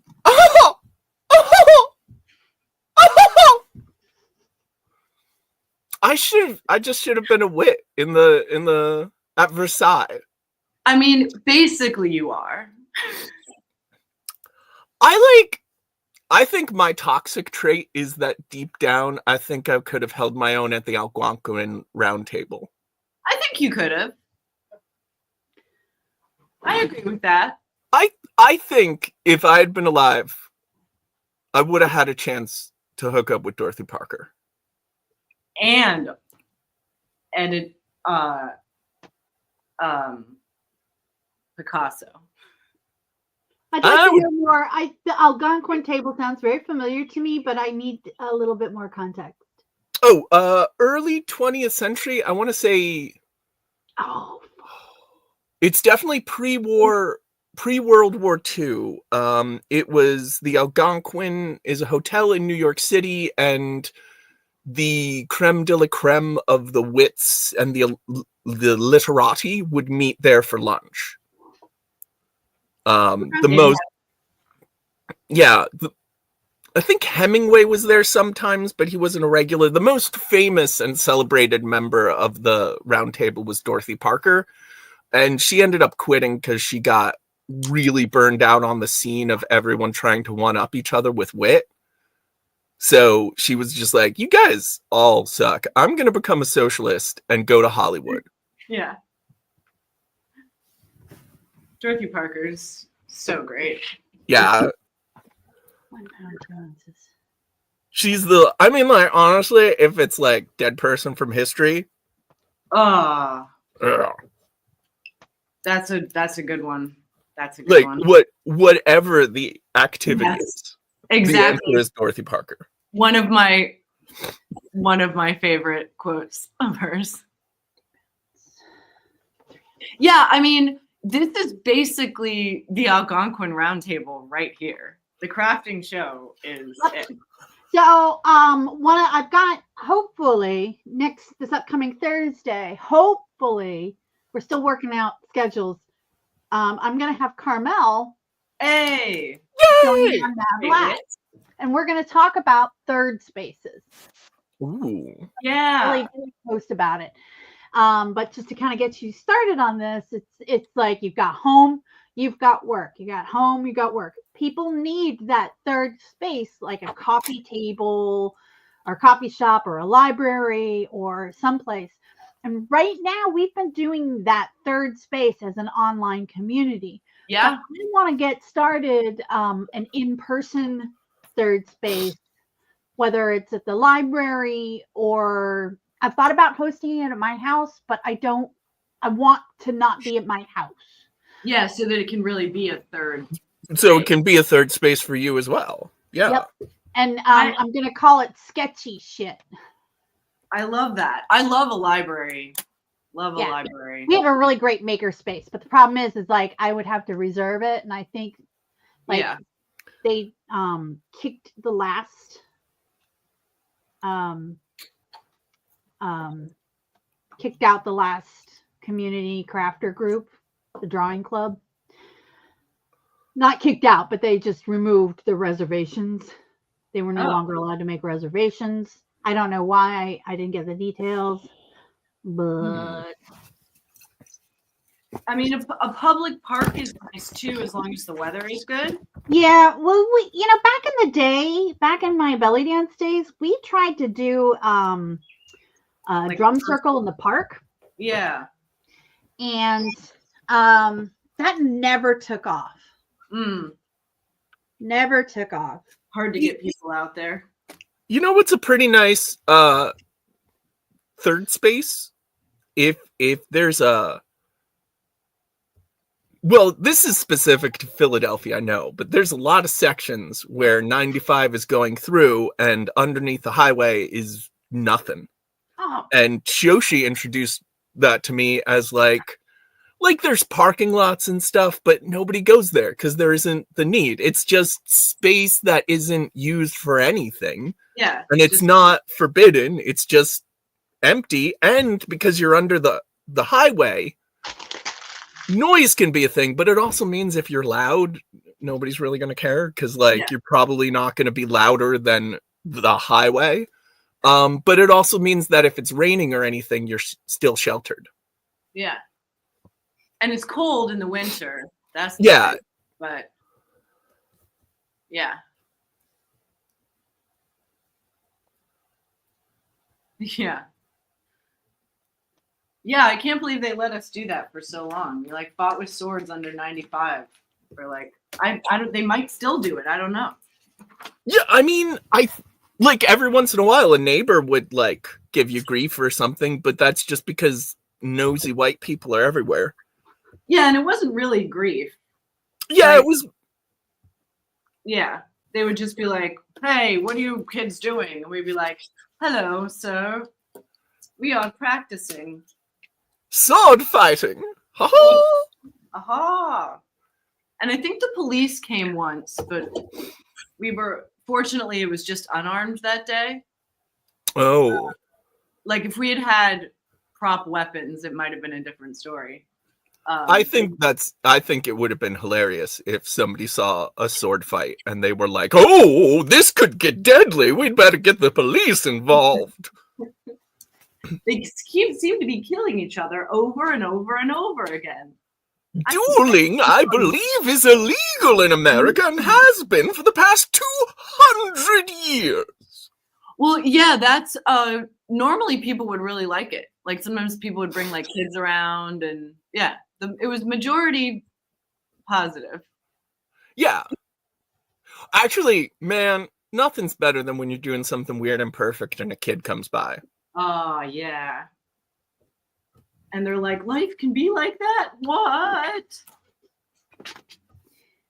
I just should have been a wit at Versailles. I mean, basically you are. I think my toxic trait is that deep down, I think I could have held my own at the Algonquin Round Table. I think you could have. I agree with that. I think if I had been alive, I would have had a chance to hook up with Dorothy Parker. And Picasso. I'd like to hear more. The Algonquin table sounds very familiar to me, but I need a little bit more context. Oh, early 20th century. I want to say. Oh, it's definitely pre-World War II. It was the Algonquin is a hotel in New York City, and the creme de la creme of the wits and the literati would meet there for lunch. I think Hemingway was there sometimes, but he wasn't a regular. The most famous and celebrated member of the Round Table was Dorothy Parker, and she ended up quitting because she got really burned out on the scene of everyone trying to one-up each other with wit. So she was just like, you guys all suck. I'm going to become a socialist and go to Hollywood. Yeah. Dorothy Parker's so great. Yeah. She's honestly, if it's like dead person from history. That's a good one. That's a good one. Whatever the activity is. Exactly. The answer is Dorothy Parker. One of my favorite quotes of hers. Yeah, I mean, this is basically the Algonquin Round Table right here. The crafting show is it. So, I've got hopefully this upcoming Thursday. Hopefully, we're still working out schedules. I'm gonna have Carmel. Hey, Yay! On that blast. And we're gonna talk about third spaces. Ooh. Yeah. Really post about it. But just to kind of get you started on this, it's like you've got home, you've got work, you got home, you got work. People need that third space, like a coffee table or coffee shop or a library or someplace. And right now we've been doing that third space as an online community. Yeah. We want to get started an in-person third space, whether it's at the library or I've thought about hosting it at my house, but I want to not be at my house. Yeah, so that it can really be a third. So it can be a third space for you as well. Yeah. Yep. And I'm going to call it sketchy shit. I love that. I love a library. Love a library. We have a really great maker space, but the problem is like I would have to reserve it, and I think they kicked the last kicked out the last community crafter group, the drawing club. Not kicked out, but they just removed the reservations. They were no longer allowed to make reservations. I don't know why. I didn't get the details, but I mean, a public park is nice too, as long as the weather is good. Yeah, well, back in the day, back in my belly dance days, we tried to do a drum circle in the park. Yeah, and that never took off. Never took off. Hard to get people out there. You know what's a pretty nice third space? If there's Well, this is specific to Philadelphia, I know, but there's a lot of sections where 95 is going through and underneath the highway is nothing. Oh, And Shoshi introduced that to me as like there's parking lots and stuff, but nobody goes there because there isn't the need. It's just space that isn't used for anything. Yeah. And it's not forbidden. It's just empty. And because you're under the highway, noise can be a thing, but it also means if you're loud, nobody's really going to care because you're probably not going to be louder than the highway. But it also means that if it's raining or anything, you're still sheltered. Yeah. And it's cold in the winter. That's Yeah. But yeah. Yeah. Yeah, I can't believe they let us do that for so long. We fought with swords under 95 for I don't, they might still do it. I don't know. Yeah, I mean, every once in a while a neighbor would give you grief or something, but that's just because nosy white people are everywhere. Yeah, and it wasn't really grief. Yeah, it was. Yeah, they would just be like, "Hey, what are you kids doing?" And we'd be like, "Hello, sir. We are practicing sword fighting." Ha-ha! Aha. And I think the police came once, but fortunately, it was just unarmed that day. Oh. If we had prop weapons, it might have been a different story. I think it would have been hilarious if somebody saw a sword fight and they were like, "Oh, this could get deadly. We'd better get the police involved." They seem to be killing each other over and over and over again. Dueling, I believe, is illegal in America and has been for the past 200 years. Well, yeah, that's normally people would really like it. Sometimes people would bring kids around, and yeah, it was majority positive. Yeah. Actually, man, nothing's better than when you're doing something weird and perfect and a kid comes by. Oh, yeah. And they're like, life can be like that? What?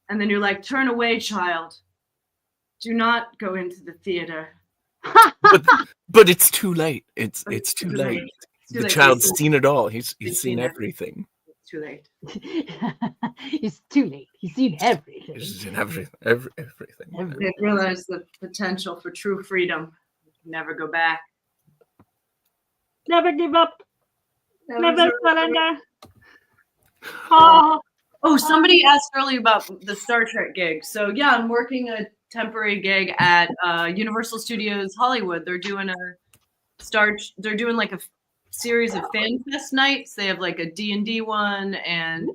And then you're like, turn away, child. Do not go into the theater. But it's too late. It's too late. The child's seen it all. He's seen everything. It's too late. It's too late. He's seen everything. He's seen everything. They realize the potential for true freedom. Never go back. Never give up. Never surrender. Oh, somebody asked earlier about the Star Trek gig. So yeah, I'm working a temporary gig at Universal Studios Hollywood. They're doing a series of fan fest nights. They have a D&D one and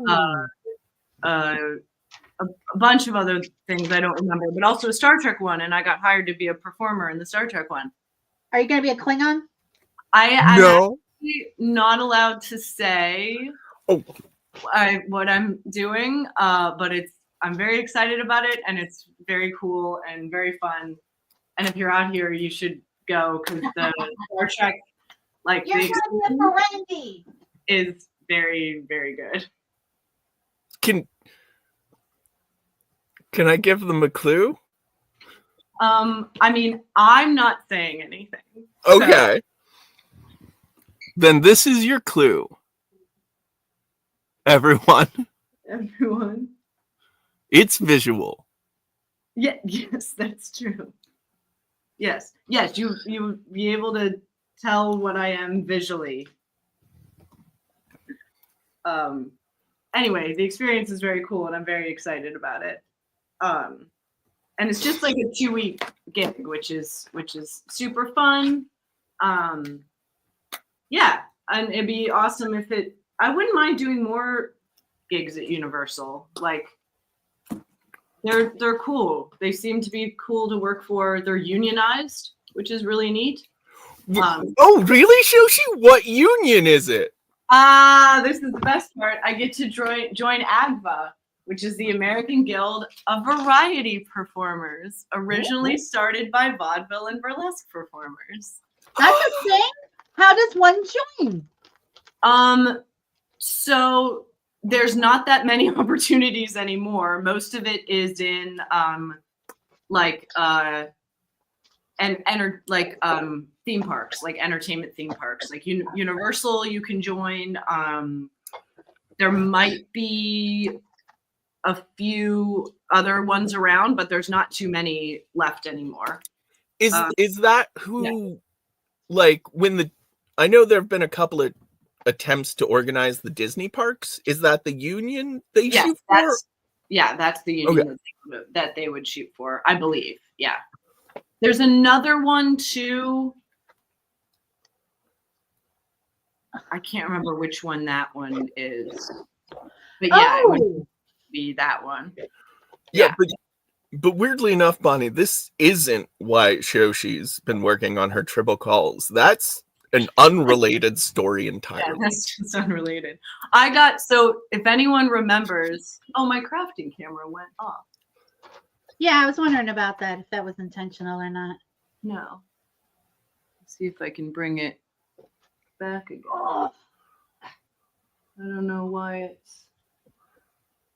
a bunch of other things I don't remember, but also a Star Trek one. And I got hired to be a performer in the Star Trek one. Are you gonna be a Klingon? I'm No. not allowed to say what I'm doing, but I'm very excited about it, and it's very cool and very fun. And if you're out here, you should go because the Star Trek the is very, very good. Can I give them a clue? I mean, I'm not saying anything. Okay. Then this is your clue. Everyone. It's visual. Yeah, yes, that's true. Yes, you be able to tell what I am visually. Anyway, the experience is very cool, and I'm very excited about it. And it's just a 2-week gig, which is super fun. Yeah, and it'd be awesome if I wouldn't mind doing more gigs at Universal. They're cool. They seem to be cool to work for. They're unionized, which is really neat. Oh, really, Shoshi? What union is it? This is the best part. I get to join AGVA, which is the American Guild of Variety Performers, originally started by vaudeville and burlesque performers. That's a thing? How does one join? So there's not that many opportunities anymore. Most of it is in theme parks, like entertainment theme parks, like Universal. You can join. There might be a few other ones around, but there's not too many left anymore. Is that who, like, I know there have been a couple of attempts to organize the Disney parks. Is that the union they shoot for? That's the union that they would shoot for, I believe. Yeah. There's another one too. I can't remember which one that one is. But yeah, it would be that one. Yeah, but weirdly enough, Bonnie, this isn't why Shoshi's been working on her triple calls. That's an unrelated story entirely. Yeah, that's just unrelated. So if anyone remembers, my crafting camera went off. Yeah, I was wondering about that, if that was intentional or not. No. Let's see if I can bring it back again. Oh. I don't know why it's.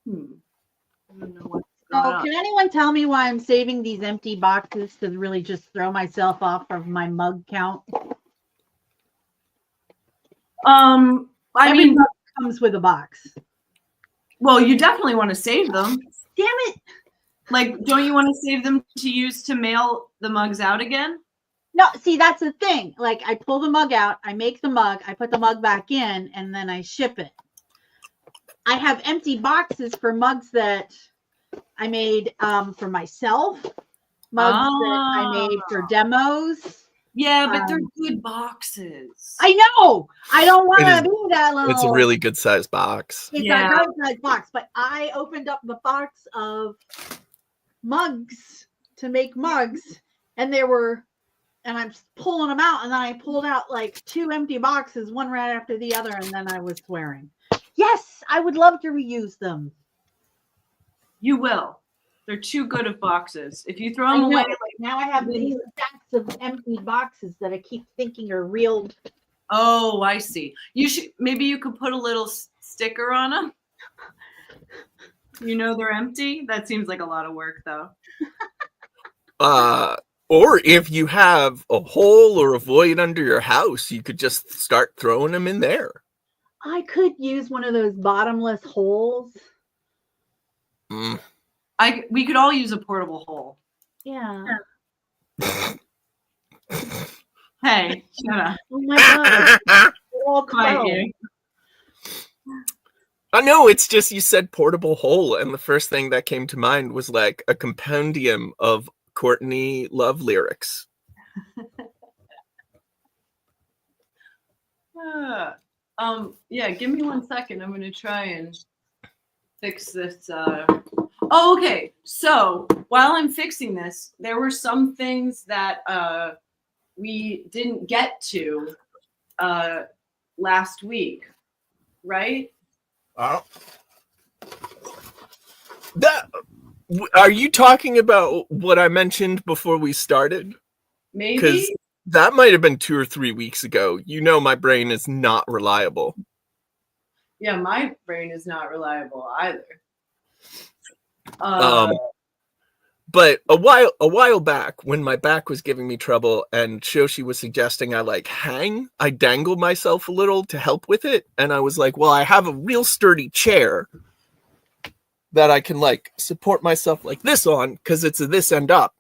I don't know what's going on. Can anyone tell me why I'm saving these empty boxes to really just throw myself off of my mug count? Every mug comes with a box. Well, you definitely want to save them. Damn it! Like, don't you want to save them to use to mail the mugs out again? No, see, that's the thing. Like, I pull the mug out, I make the mug, I put the mug back in, and then I ship it. I have empty boxes for mugs that I made for myself, mugs that I made for demos. Yeah, but they're good boxes. I know. I don't want to be that little. It's a really good sized box. It's a very nice box, but I opened up the box of mugs to make mugs, and I'm pulling them out, and then I pulled out like 2 empty boxes, one right after the other, and then I was swearing. Yes, I would love to reuse them. You will. They're too good of boxes. If you throw them away, now I have these stacks of empty boxes that I keep thinking are real. Oh, I see. Maybe you could put a little sticker on them. They're empty. That seems like a lot of work, though. Or if you have a hole or a void under your house, you could just start throwing them in there. I could use one of those bottomless holes. We could all use a portable hole. Yeah. Hey, shut up. Oh my god. All quiet. I know, it's just you said portable hole, and the first thing that came to mind was like a compendium of Courtney Love lyrics. Give me 1 second. I'm going to try and fix this. Okay. So while I'm fixing this, there were some things that we didn't get to last week, right? Are you talking about what I mentioned before we started? Maybe. Because that might have been 2 or 3 weeks ago. My brain is not reliable. Yeah, my brain is not reliable either. But a while back, when my back was giving me trouble and Shoshi was suggesting I dangle myself a little to help with it. And I was like, well, I have a real sturdy chair that I can support myself like this on, because it's a this end up.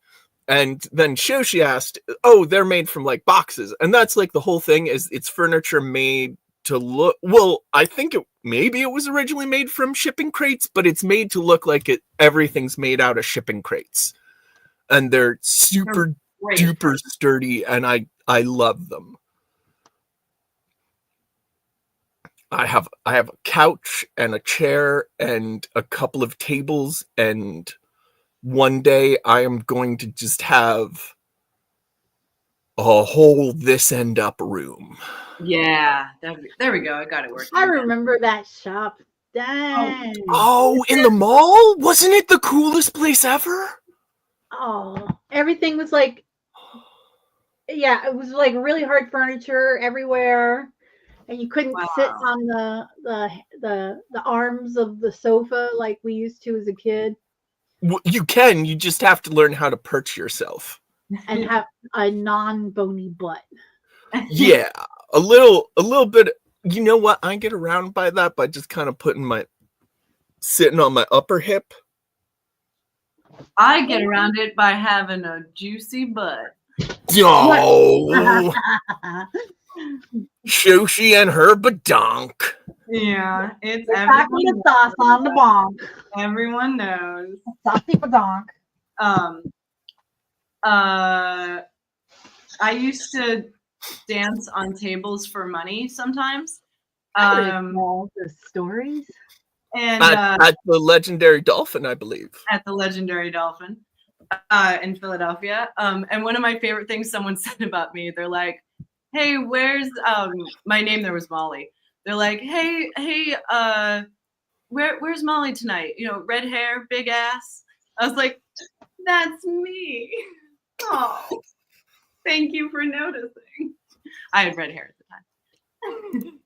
And then Shoshi asked, they're made from boxes. And that's the whole thing is it's furniture made to look, well, I think maybe it was originally made from shipping crates, but it's made to look like everything's made out of shipping crates. And they're super duper sturdy, and I love them. I have a couch and a chair and a couple of tables, and one day I am going to just have a whole this end up room. Yeah, there we go. I got it working. I remember that shop. Dang. Oh, in the mall? Wasn't it the coolest place ever? Oh, everything was it was really hard furniture everywhere. And you couldn't sit Wow. on the arms of the sofa like we used to as a kid You can. You just have to learn how to perch yourself. and have a non-bony butt. Yeah, a little bit. You know what? I get around by that by just kind of sitting on my upper hip. I get around it by having a juicy butt. Oh, Shoshi and her badonk. Yeah, it's Back with the everyone, sauce on the bonk. everyone knows. Saucy badonk. I used to dance on tables for money sometimes. I didn't know the stories. And At the Legendary Dolphin, I believe. at the Legendary Dolphin in Philadelphia. And one of my favorite things someone said about me, they're like, "Hey, where's my name?" There was Molly. They're like, "Hey, where's Molly tonight? You know, red hair, big ass." I was like, "That's me." Oh, thank you for noticing. I had red hair at the time.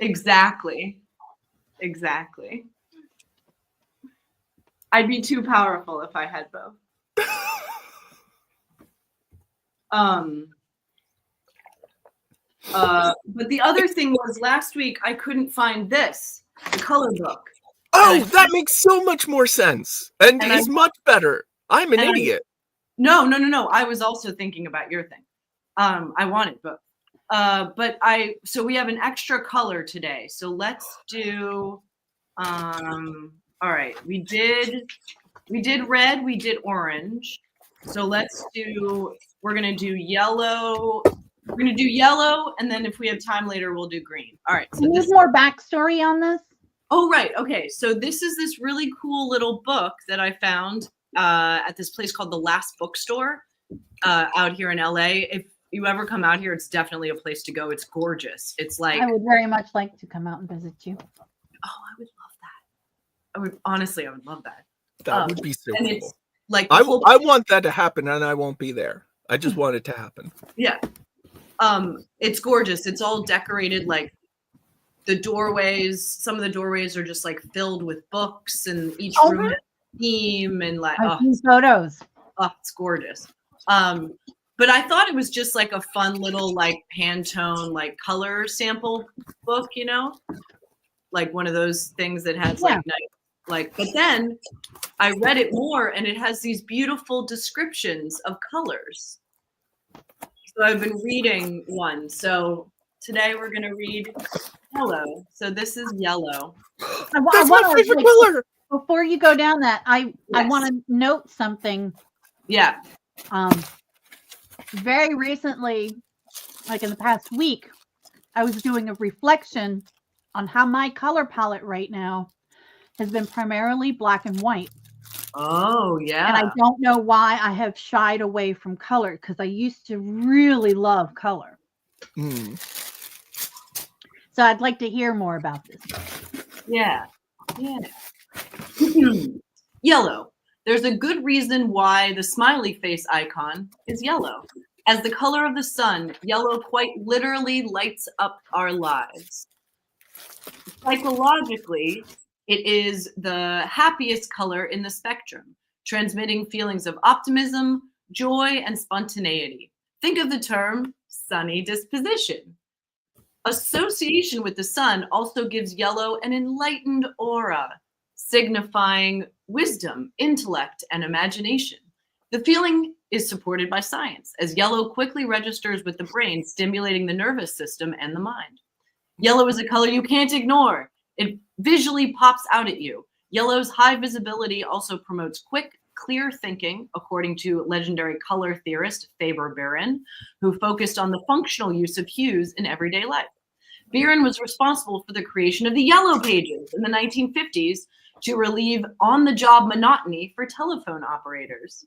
Exactly. I'd be too powerful if I had both. But the other thing was last week I couldn't find this, the color book. Oh, that makes so much more sense. And And is much better. I'm an and I- idiot. No. I was also thinking about your thing. I wanted both. So we have an extra color today. So let's do all right, we did red, we did orange. So we're gonna do yellow. We're gonna do yellow, and then if we have time later, we'll do green. All right. So Can you this, give more backstory on this? oh right, okay. So this is this really cool little book that I found at this place called the Last Bookstore out here in LA. If you ever come out here, it's definitely a place to go. It's gorgeous. It's like, I would very much like to come out and visit you. oh, I would love that. I would love that. That would be so And cool. it's like I the whole- want that to happen, and I won't be there. I just want it to happen. Yeah. It's gorgeous. It's all decorated, like the doorways. Some of the doorways are just like filled with books, and each room has a theme, and like, I've seen photos. it's gorgeous. But I thought it was just like a fun little like Pantone like color sample book, you know, like one of those things that has like nice, like. But then I read it more, and it has these beautiful descriptions of colors. So I've been reading one. So today we're gonna read yellow. So this is yellow. That's my favorite color. Before you go down that, I Yes. want to note something. Yeah. Very recently, like in the past week, I was doing a reflection on how my color palette right now has been primarily black and white. Oh yeah. And I don't know why I have shied away from color, because I used to really love color. Mm. So I'd like to hear more about this. Yeah. Yellow. There's a good reason why the smiley face icon is yellow. As the color of the sun, yellow quite literally lights up our lives. Psychologically, it is the happiest color in the spectrum, transmitting feelings of optimism, joy, and spontaneity. Think of the term sunny disposition. Association with the sun also gives yellow an enlightened aura, signifying wisdom, intellect, and imagination. The feeling is supported by science, as yellow quickly registers with the brain, stimulating the nervous system and the mind. Yellow is a color you can't ignore. It visually pops out at you. Yellow's high visibility also promotes quick, clear thinking, according to legendary color theorist Faber Biren, who focused on the functional use of hues in everyday life. Biren was responsible for the creation of the Yellow Pages in the 1950s to relieve on-the-job monotony for telephone operators.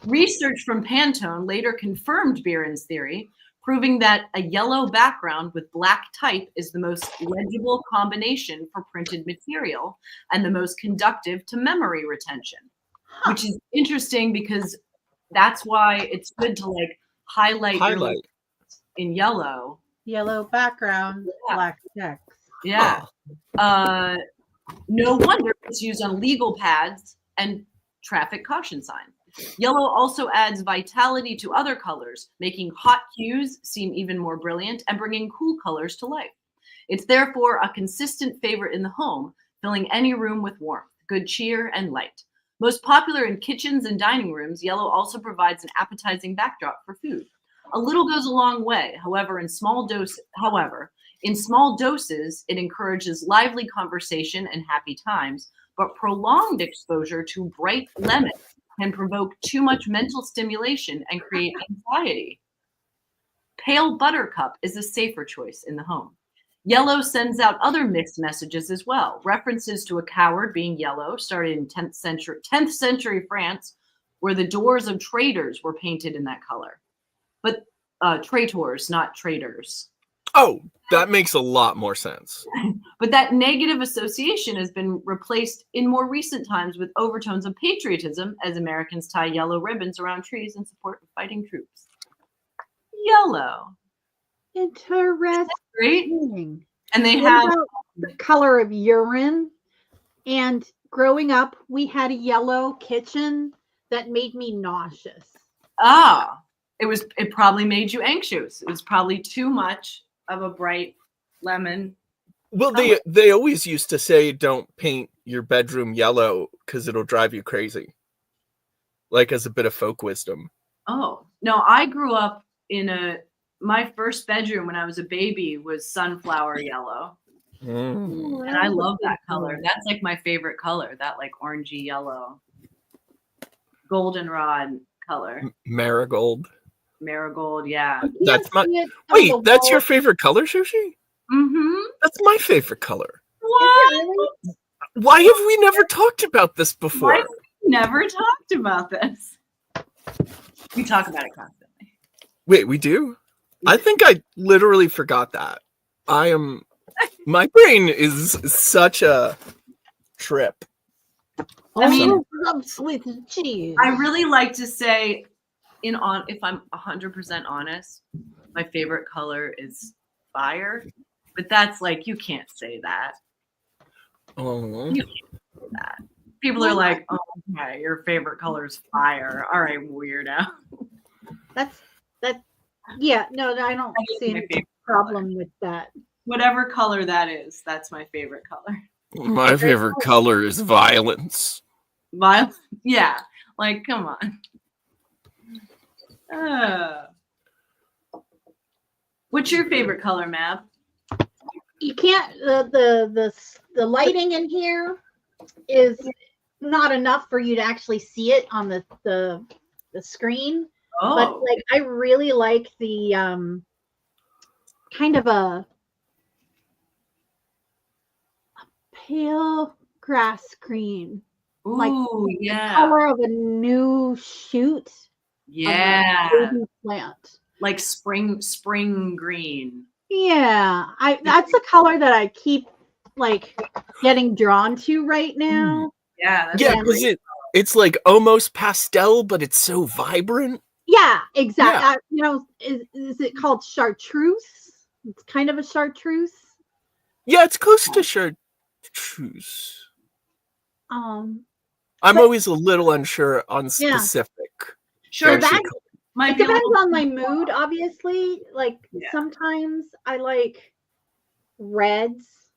Research from Pantone later confirmed Biren's theory, proving that a yellow background with black type is the most legible combination for printed material and the most conductive to memory retention, which is interesting because that's why it's good to like highlight. in yellow. Yellow background, Yeah. black text. Yeah. No wonder it's used on legal pads and traffic caution signs. Yellow also adds vitality to other colors, making hot hues seem even more brilliant and bringing cool colors to life. It's therefore a consistent favorite in the home, filling any room with warmth, good cheer, and light. Most popular in kitchens and dining rooms, yellow also provides an appetizing backdrop for food. A little goes a long way. However, in small doses, it encourages lively conversation and happy times, but prolonged exposure to bright lemon can provoke too much mental stimulation and create anxiety. Pale buttercup is a safer choice in the home. Yellow sends out other mixed messages as well. References to a coward being yellow started in 10th century France, where the doors of traders were painted in that color. But traitors, not traitors. Oh, that makes a lot more sense. But that negative association has been replaced in more recent times with overtones of patriotism as Americans tie yellow ribbons around trees in support of fighting troops. Yellow. Interesting. Great. And they What have about the color of urine? And growing up, we had a yellow kitchen that made me nauseous. it probably made you anxious. It was probably too much of a bright lemon. Well, they always used to say don't paint your bedroom yellow because it'll drive you crazy. Like as a bit of folk wisdom. Oh, no, I grew up my first bedroom when I was a baby was sunflower yellow. Mm. And I love that color. That's like my favorite color, that like orangey yellow. Goldenrod color. Marigold. Marigold, yeah. That's my See it on wait, the that's your wall. favorite color, Sushi? Mm-hmm. That's my favorite color. What? Really? Why have we never talked about this before? Why have we never talked about this? We talk about it constantly. Wait, we do? I think I literally forgot that. My brain is such a trip. I mean, with cheese. I really like to say, if I'm 100% honest, my favorite color is fire. But that's like, you can't say that. Oh. You can't say that. People are like, oh, okay, your favorite color is fire. All right, weirdo. Yeah, no, I don't That is see my any favorite problem with that. Whatever color that is, that's my favorite color. My favorite color is violence. Violet? Yeah, like, come on. What's your favorite color, Mab? You can't the lighting in here is not enough for you to actually see it on the screen. But Oh, like I really like the kind of a pale grass green. like ooh, the yeah. color of a new shoot Yeah. of a baby plant. Like spring green. Yeah, that's a color that I keep like getting drawn to right now. Yeah, that's Yeah, Yeah. because it's like almost pastel, but it's so vibrant. Yeah, exactly. Yeah. Is it called chartreuse? It's kind of a chartreuse. Yeah, it's close to chartreuse. Um, I'm But- always a little unsure on Yeah. specific. sure. fancy that- colors. Might it be a depends little- on my mood, obviously. Like Yeah. sometimes I like reds,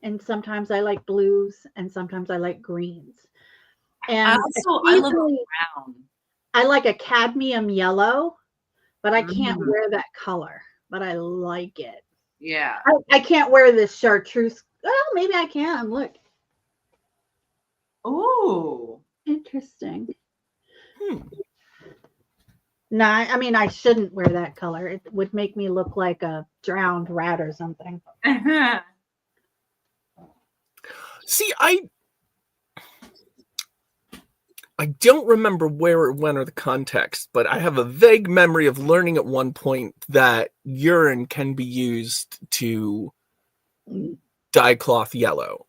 and sometimes I like blues, and sometimes I like greens. And I love occasionally brown. I like a cadmium yellow, but I can't Mm. wear that color. But I like it. Yeah. I can't wear this chartreuse. Well, maybe I can. Look, Ooh. interesting. Hmm. No, I mean I shouldn't wear that color. It would make me look like a drowned rat or something. See, I don't remember where or when or the context, but I have a vague memory of learning at one point that urine can be used to dye cloth yellow.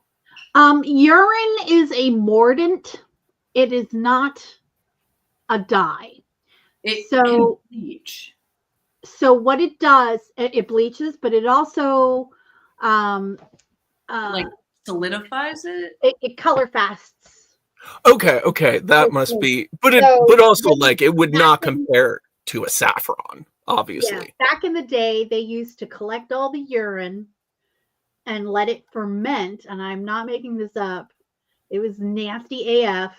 Urine is a mordant. It is not a dye. It So- can bleach. So what it does, it bleaches, but it also Like solidifies it. it color fasts. Okay, that must be, but also like it would not compare to a saffron, obviously. Yeah, back in the day, they used to collect all the urine and let it ferment, and I'm not making this up. It was nasty AF,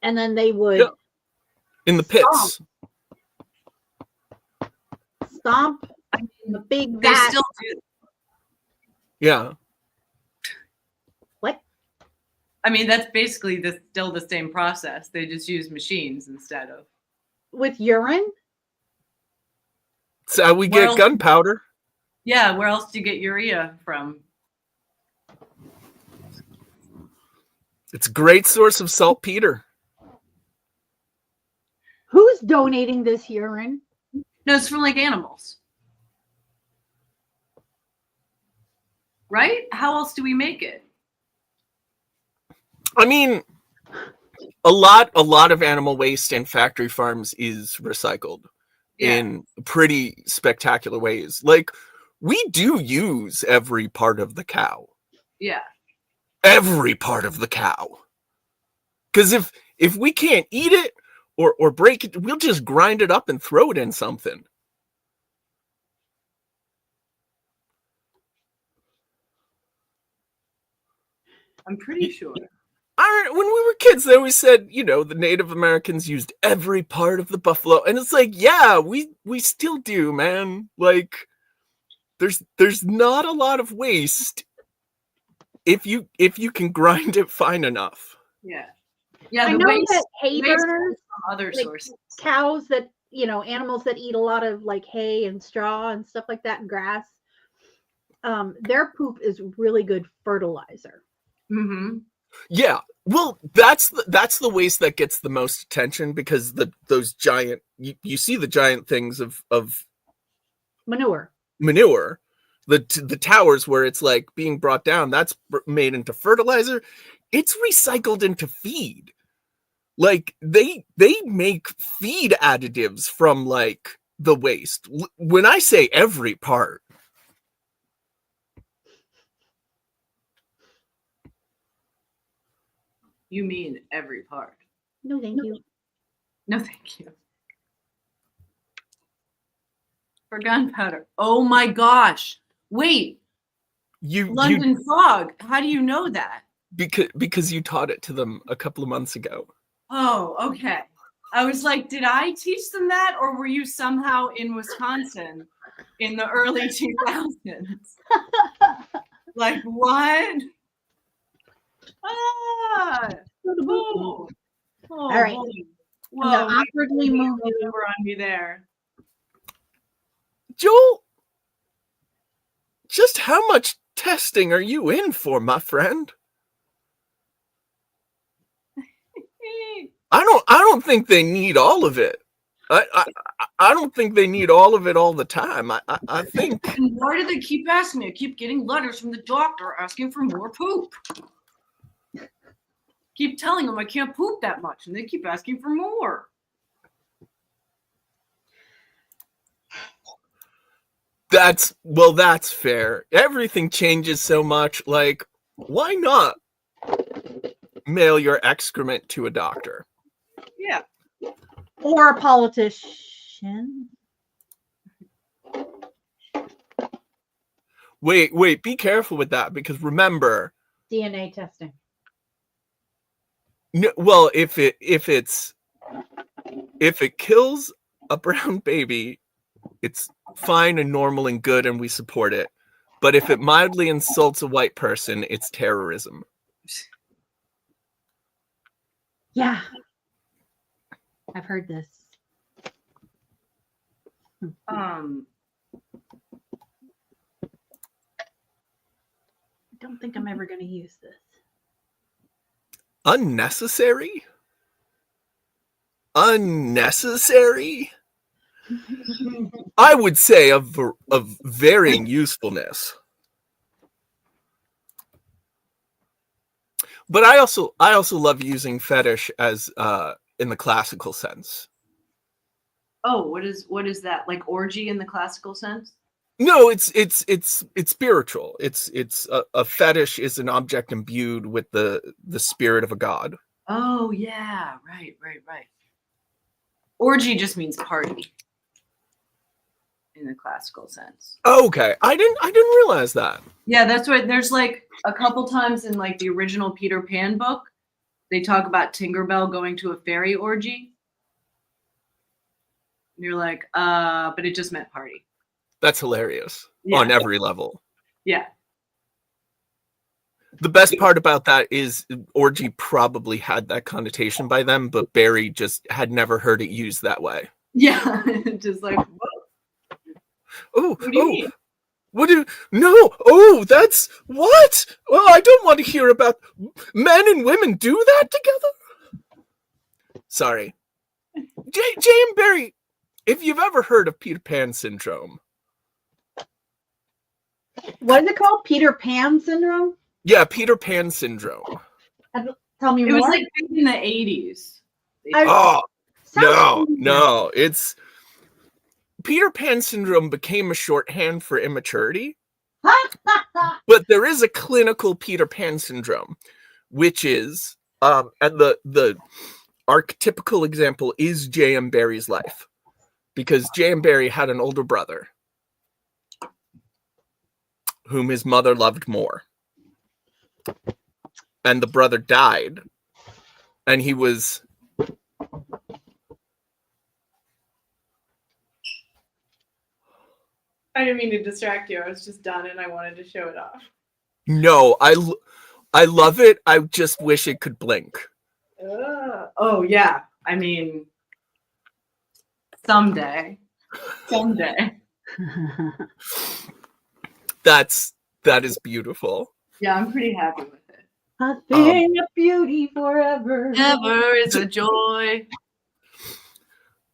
and then they would in the pits. Stomp the big They vat. still do. Yeah. What? I mean, that's basically still the same process. They just use machines instead of. With urine? It's how we Where get else- gunpowder. Yeah, where else do you get urea from? It's a great source of saltpeter. Who's donating this urine? No, it's from like animals. Right? How else do we make it? I mean, a lot of animal waste in factory farms is recycled in pretty spectacular ways. Like, we do use every part of the cow. Yeah. Every part of the cow. Because if we can't eat it or break it, we'll just grind it up and throw it in something. I'm pretty sure. When we were kids, they always said, the Native Americans used every part of the buffalo. And it's like, yeah, we still do, man. Like, there's not a lot of waste if you can grind it fine enough. Yeah. Yeah, I the know waste, that hay waste burners, from other like, sources. cows that, animals that eat a lot of like hay and straw and stuff like that and grass, their poop is really good fertilizer. Mm-hmm. Yeah. Well, that's the waste that gets the most attention, because those giant, you see the giant things of Manure. the towers where it's like being brought down, that's made into fertilizer. It's recycled into feed. Like, they make feed additives from like the waste. When I say every part, You mean every part. No, thank you. No, thank you. For gunpowder. Oh my gosh. Wait, you London Fog. How do you know that? because you taught it to them a couple of months ago. Oh, okay. I was like, did I teach them that, or were you somehow in Wisconsin in the early 2000s? Like, what? Ah! Oh. All right. Whoa. I'm gonna awkwardly move you. Over on me there. Joel, just how much testing are you in for, my friend? I don't think they need all of it. I don't think they need all of it all the time. I think. And why do they keep asking me? I keep getting letters from the doctor asking for more poop. Keep telling them I can't poop that much, and they keep asking for more. That's fair. Everything changes so much. Like, why not mail your excrement to a doctor? Yeah. Or a politician. Wait, be careful with that, because remember, DNA testing. no, well, if it kills a brown baby, it's fine and normal and good, and we support it. But if it mildly insults a white person, it's terrorism. Yeah. I've heard this. I don't think I'm ever going to use this. Unnecessary? Unnecessary? I would say of varying usefulness. But I also love using fetish as in the classical sense. Oh, what is that? Like orgy in the classical sense? No, it's spiritual. It's a fetish is an object imbued with the spirit of a god. Oh yeah, right. Orgy just means party in the classical sense. Okay, I didn't realize that. Yeah, that's what there's like a couple times in like the original Peter Pan book, they talk about Tinkerbell going to a fairy orgy. And you're like, but it just meant party. That's hilarious Yeah. on every level. Yeah. The best part about that is orgy probably had that connotation by them, but Barry just had never heard it used that way. Yeah. Just like, whoa. Oh, What do you mean? no, oh, that's what? Well, I don't want to hear about men and women do that together. Sorry. J.M. Barrie, if you've ever heard of Peter Pan syndrome. What is it called? Peter Pan syndrome? Yeah, Peter Pan syndrome. Tell me It more. was like big in the 80s. Oh, Sounds no, it's Peter Pan syndrome became a shorthand for immaturity. But there is a clinical Peter Pan syndrome, which is and the archetypical example is J.M. Barrie's life, because J.M. Barrie had an older brother whom his mother loved more, and the brother died, and he was I didn't mean to distract you. I was just done and I wanted to show it off. no, I love it. I just wish it could blink. Oh yeah. I mean, someday. That is beautiful. Yeah, I'm pretty happy with it. A thing of beauty forever. Never is a joy.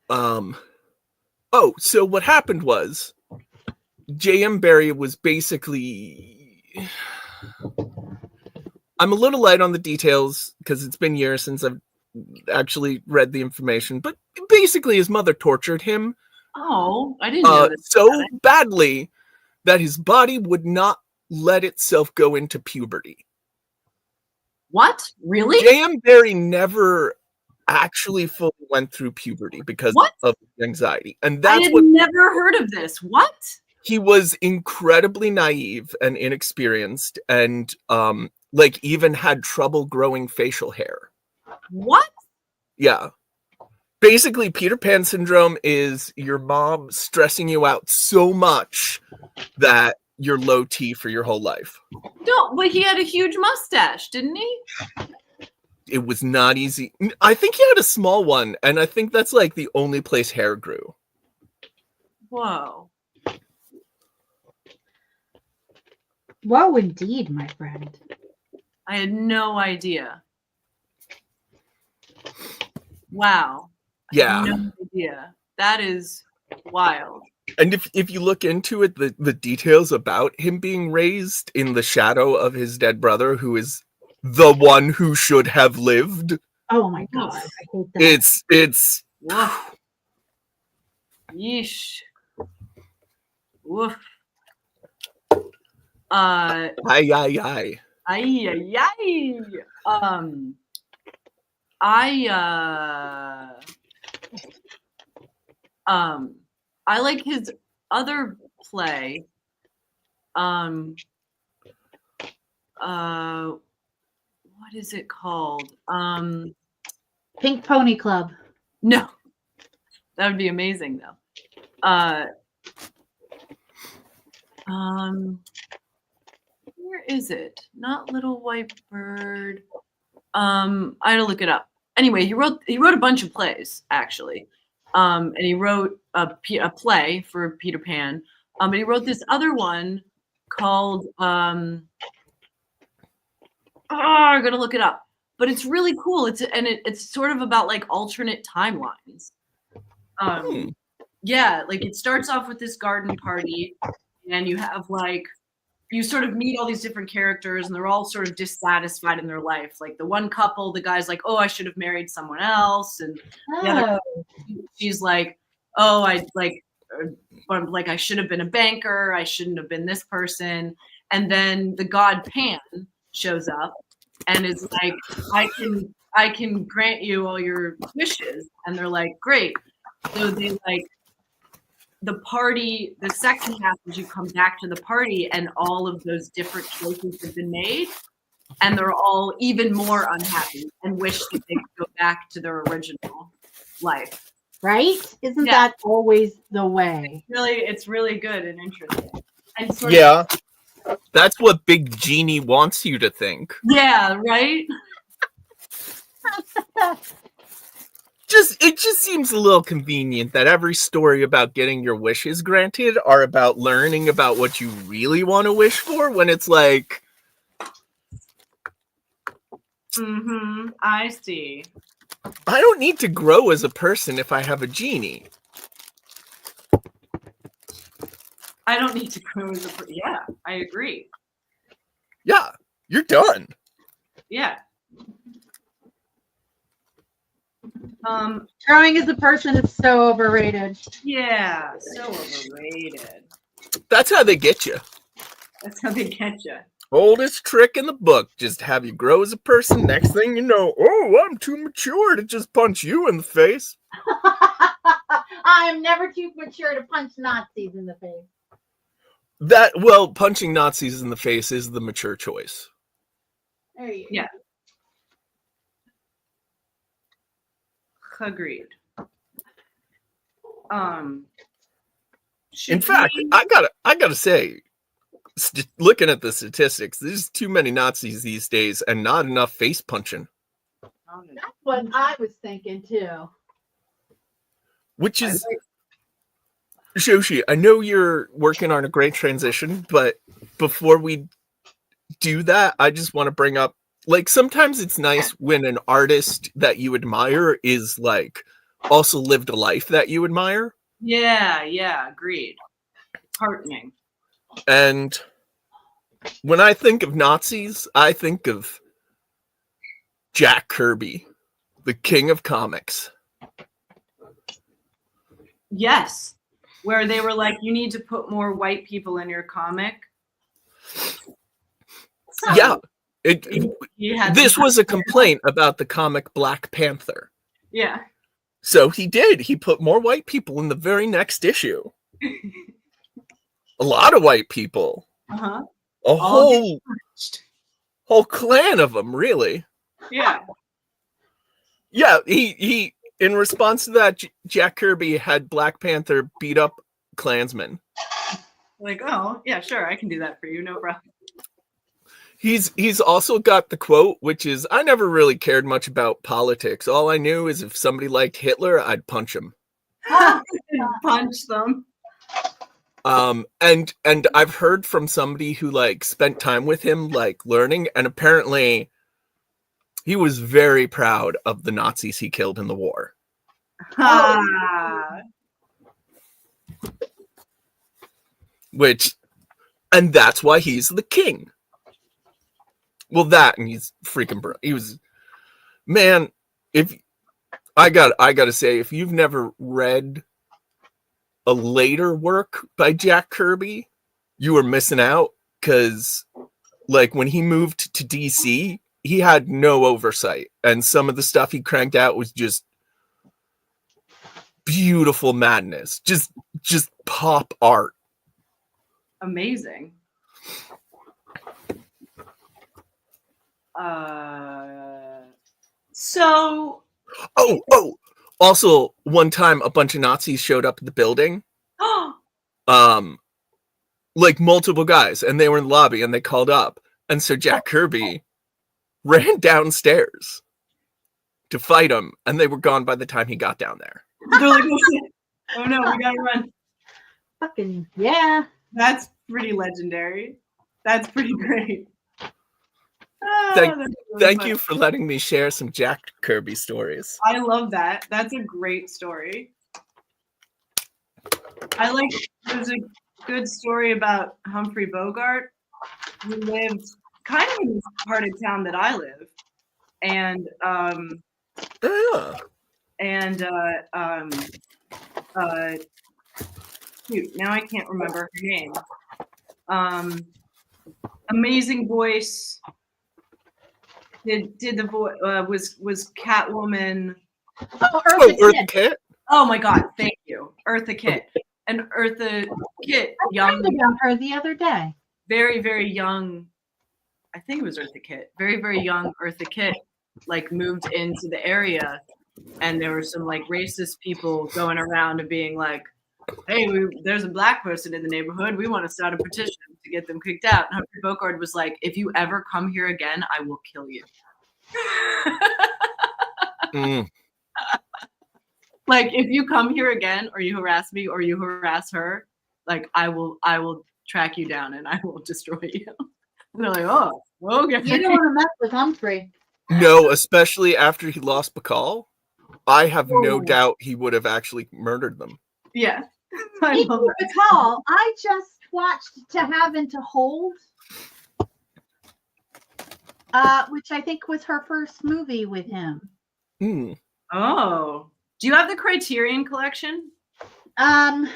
Oh, so what happened was J.M. Barrie was basically, I'm a little light on the details because it's been years since I've actually read the information, but basically his mother tortured him Oh, I didn't know this. so badly that his body would not let itself go into puberty. What? Really? J.M. Barrie never actually fully went through puberty because What? of anxiety. And I that's had what never heard of this. What? he was incredibly naive and inexperienced, and like even had trouble growing facial hair. What? Yeah. Basically, Peter Pan syndrome is your mom stressing you out so much that you're low T for your whole life. No, but he had a huge mustache, didn't he? It was not easy. I think he had a small one, and I think that's like the only place hair grew. Whoa. Whoa, indeed, my friend. I had no idea. Wow. I Yeah. had no idea. That is wild. And if you look into it, the details about him being raised in the shadow of his dead brother, who is the one who should have lived, Oh my god, I hate that. it's Woof. Yeesh. Woof. Aye. Ay, ay, ay. I like his other play. What is it called? Pink Pony Club. No, that would be amazing though. Where is it? Not Little White Bird. I had to look it up. Anyway, he wrote a bunch of plays actually, and he wrote a play for Peter Pan. But he wrote this other one called I gotta look it up. But it's really cool. It's sort of about like alternate timelines. Yeah, like it starts off with this garden party, and you have like you sort of meet all these different characters, and they're all sort of dissatisfied in their life. Like the one couple, the guy's like, "Oh, I should have married someone else," and the other, she's like, oh, I should have been a banker. I shouldn't have been this person. And then the god Pan shows up and is like, I can grant you all your wishes. And they're like, great. So they like the party, the second half is you come back to the party and all of those different choices have been made and they're all even more unhappy and wish that they could go back to their original life. Right? Isn't that always the way? It's really good and interesting. And sort Yeah. That's what Big Genie wants you to think. Yeah, right? It just seems a little convenient that every story about getting your wishes granted are about learning about what you really want to wish for, when it's like, I see. I don't need to grow as a person if I have a genie. I don't need to grow as a person. Yeah, I agree. Yeah, you're done. Yeah. Growing as a person is so overrated. Yeah, so overrated. That's how they get you. That's how they get you. Oldest trick in the book. Just have you grow as a person. Next thing you know, oh, I'm too mature to just punch you in the face. I'm never too mature to punch Nazis in the face. Punching Nazis in the face is the mature choice. There you go. Yeah. Agreed. In fact, I gotta say, looking at the statistics, there's too many Nazis these days and not enough face punching. That's what I was thinking too. Which is, Shoshi, I know you're working on a great transition, but before we do that, I just want to bring up, like, sometimes it's nice when an artist that you admire is like also lived a life that you admire. Yeah, agreed. Heartening. And when I think of Nazis, I think of Jack Kirby, the king of comics. Yes. Where they were like, you need to put more white people in your comic. So, Yeah. This was a complaint about the comic Black Panther. Yeah. So he did. He put more white people in the very next issue. A lot of white people. Uh-huh. A whole clan of them, really. Yeah. Yeah, he in response to that, Jack Kirby had Black Panther beat up Klansmen. Like, oh, yeah, sure, I can do that for you, no problem. He's also got the quote, which is, I never really cared much about politics. All I knew is if somebody liked Hitler, I'd punch him. Punch them. And I've heard from somebody who like spent time with him, like learning, and apparently he was very proud of the Nazis he killed in the war. And that's why he's the king. Well, that, and he's freaking bro. He was, man. If I gotta say, if you've never read a later work by Jack Kirby, you are missing out, because, like, when he moved to DC, he had no oversight, and some of the stuff he cranked out was just beautiful madness, just pop art. Amazing. So. Also, one time a bunch of Nazis showed up at the building. Like multiple guys, and they were in the lobby, and they called up, and so Jack Kirby ran downstairs to fight them, and they were gone by the time he got down there. They're like, oh shit. Oh no, we gotta run. Fucking yeah. That's pretty legendary. That's pretty great. Thank you for letting me share some Jack Kirby stories. I love that. That's a great story. There's a good story about Humphrey Bogart, who lived kind of in the part of town that I live. And Shoot, now I can't remember her name. Amazing voice. Did the voice was Catwoman? Oh, Eartha Kitt. Oh my God! Thank you, Eartha Kitt. And Eartha Kitt, I young, learned about her the other day. very very young. I think it was Eartha Kitt. Very very young Eartha Kitt, like moved into the area, and there were some like racist people going around and being like, "Hey, there's a black person in the neighborhood. We want to start a petition to get them kicked out." And Humphrey Bogart was like, "If you ever come here again, I will kill you." Like, if you come here again, or you harass me, or you harass her, like I will track you down and I will destroy you. And they're like, "Oh, okay." You don't want to mess with Humphrey. No, especially after he lost Bacall. I have no Oh. doubt he would have actually murdered them. Yeah. I Speaking love of that. Bacall, I just watched To Have and to Hold, which I think was her first movie with him. Hmm. Oh, do you have the Criterion Collection? I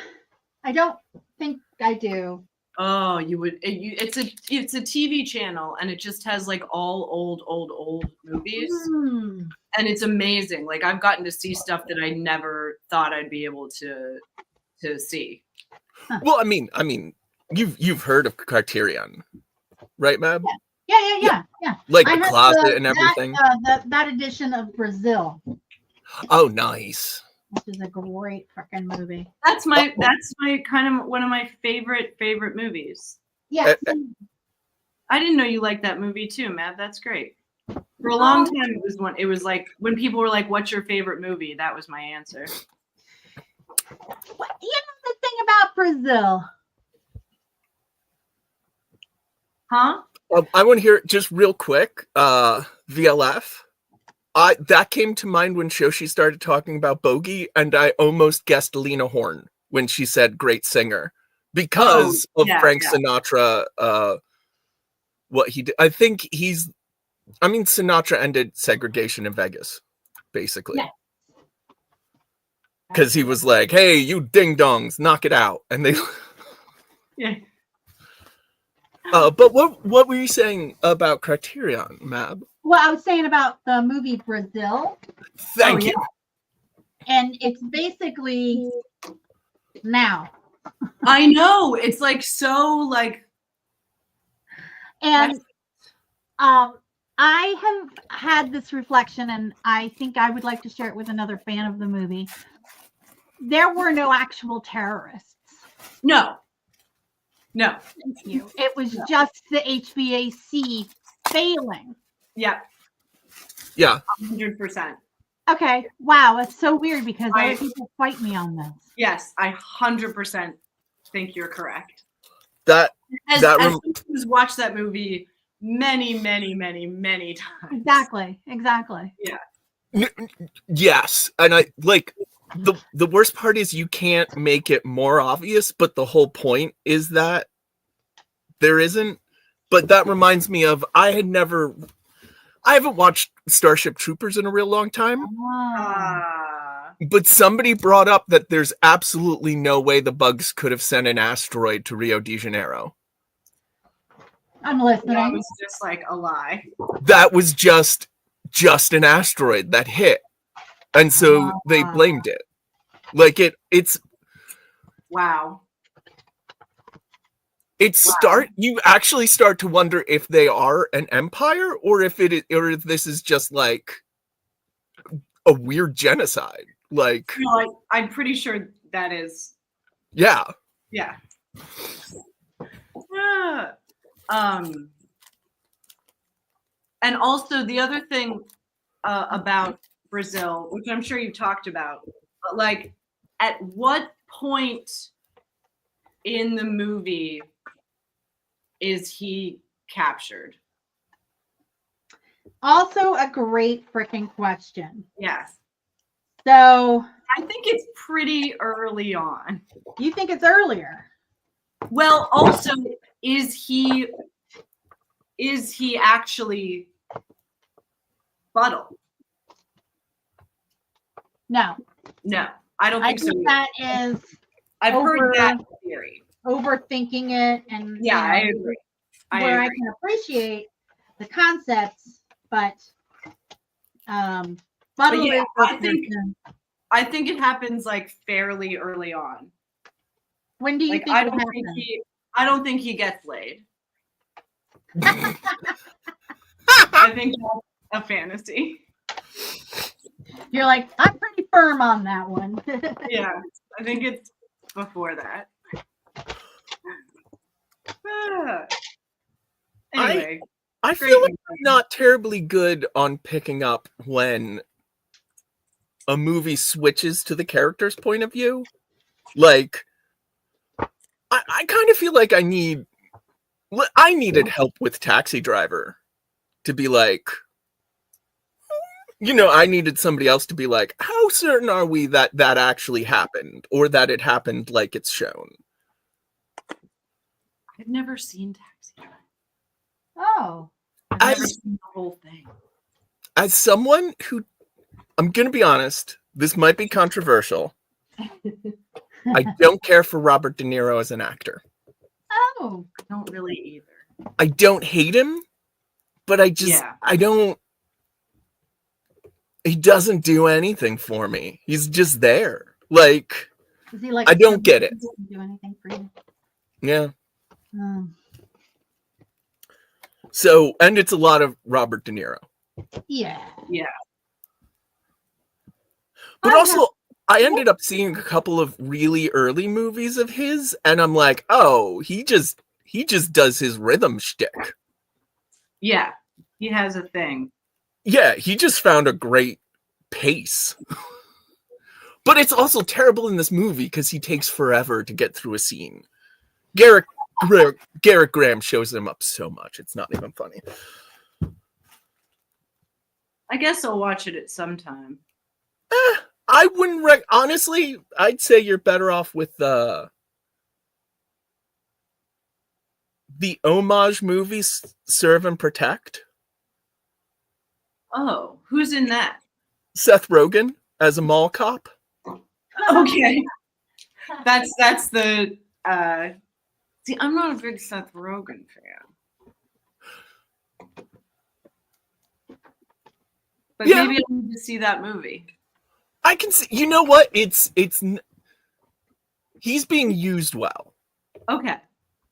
don't think I do. Oh, you would. It's a TV channel, and it just has like all old movies, Hmm. and it's amazing. Like, I've gotten to see stuff that I never thought I'd be able to see. Well, I mean, you've heard of Criterion, right, Mab? Yeah. Like I the have closet and everything. That edition of Brazil, Oh, nice. which is a great freaking movie. That's my kind of one of my favorite movies. Yeah. I didn't know you liked that movie too, Matt. That's great. For a long time, it was like when people were like, "What's your favorite movie?" That was my answer. What, you know the thing about Brazil? Huh? I want to hear just real quick. VLF. That came to mind when Shoshi started talking about Bogey, and I almost guessed Lena Horne when she said "great singer" because of Frank Sinatra. What he did, I think Sinatra ended segregation in Vegas, basically. Yeah. Because he was like, "Hey, you ding dongs, knock it out," and they. Yeah. But what were you saying about Criterion, Mab? Well, I was saying about the movie Brazil, Thank you. and it's basically now. I know, it's like so like. And I have had this reflection, and I think I would like to share it with another fan of the movie. There were no actual terrorists. No. Thank you. It was just the HVAC failing. Yeah. Yeah. 100%. Okay. Wow. It's so weird because other people fight me on this. Yes, I 100% think you're correct. That As someone who's watched that movie many times. Exactly. Yeah. Yes, and I like the worst part is you can't make it more obvious, but the whole point is that there isn't. But that reminds me of I haven't watched Starship Troopers in a real long time. But somebody brought up that there's absolutely no way the Bugs could have sent an asteroid to Rio de Janeiro. I'm listening. That was just like a lie. That was just an asteroid that hit. And so they blamed it. Like it's wow. You actually start to wonder if they are an empire or if this is just like a weird genocide. Like, I'm pretty sure that is. Yeah. Yeah. And also the other thing about Brazil, which I'm sure you talked about, but like, at what point in the movie is he captured? Also a great freaking question. Yes. So I think it's pretty early on. You think it's earlier? Well, also, is he actually Buttle? No. I don't I think so. think that is I've heard over- that theory. overthinking it, and Yeah, I you know, agree. where I can appreciate the concepts, but Buttle yeah, is the I think- person. I think it happens like fairly early on. When do you Like think I it don't happened? think he gets laid. I think that's a fantasy. You're like, I'm pretty firm on that one. Yeah, I think it's before that. Anyway, I great feel like movie. I'm not terribly good on picking up when a movie switches to the character's point of view. Like, I kind of feel like I needed help with Taxi Driver to be like, I needed somebody else to be like, how certain are we that that actually happened, or that it happened like it's shown? I've never seen Taxi Driver. Oh, I've never As- seen the whole thing. As someone who, I'm going to be honest, this might be controversial. I don't care for Robert De Niro as an actor. oh, I don't really either. I don't hate him, but I don't. He doesn't do anything for me. He's just there. Like, is he like? I don't get it. Doesn't do anything for you. yeah. Um, So, and it's a lot of Robert De Niro. yeah. But I also, I ended up seeing a couple of really early movies of his, and I'm like, oh, he just does his rhythm shtick. Yeah, he has a thing. Yeah, he just found a great pace. But it's also terrible in this movie because he takes forever to get through a scene. Garrett Graham shows him up so much; it's not even funny. I guess I'll watch it at some time. I wouldn't honestly. I'd say you're better off with the homage movie Serve and Protect. Oh, who's in that? Seth Rogen as a mall cop. Okay, that's the. See, I'm not a big Seth Rogen fan. But Yeah. maybe I need to see that movie. I can see. You know what? He's being used well. Okay.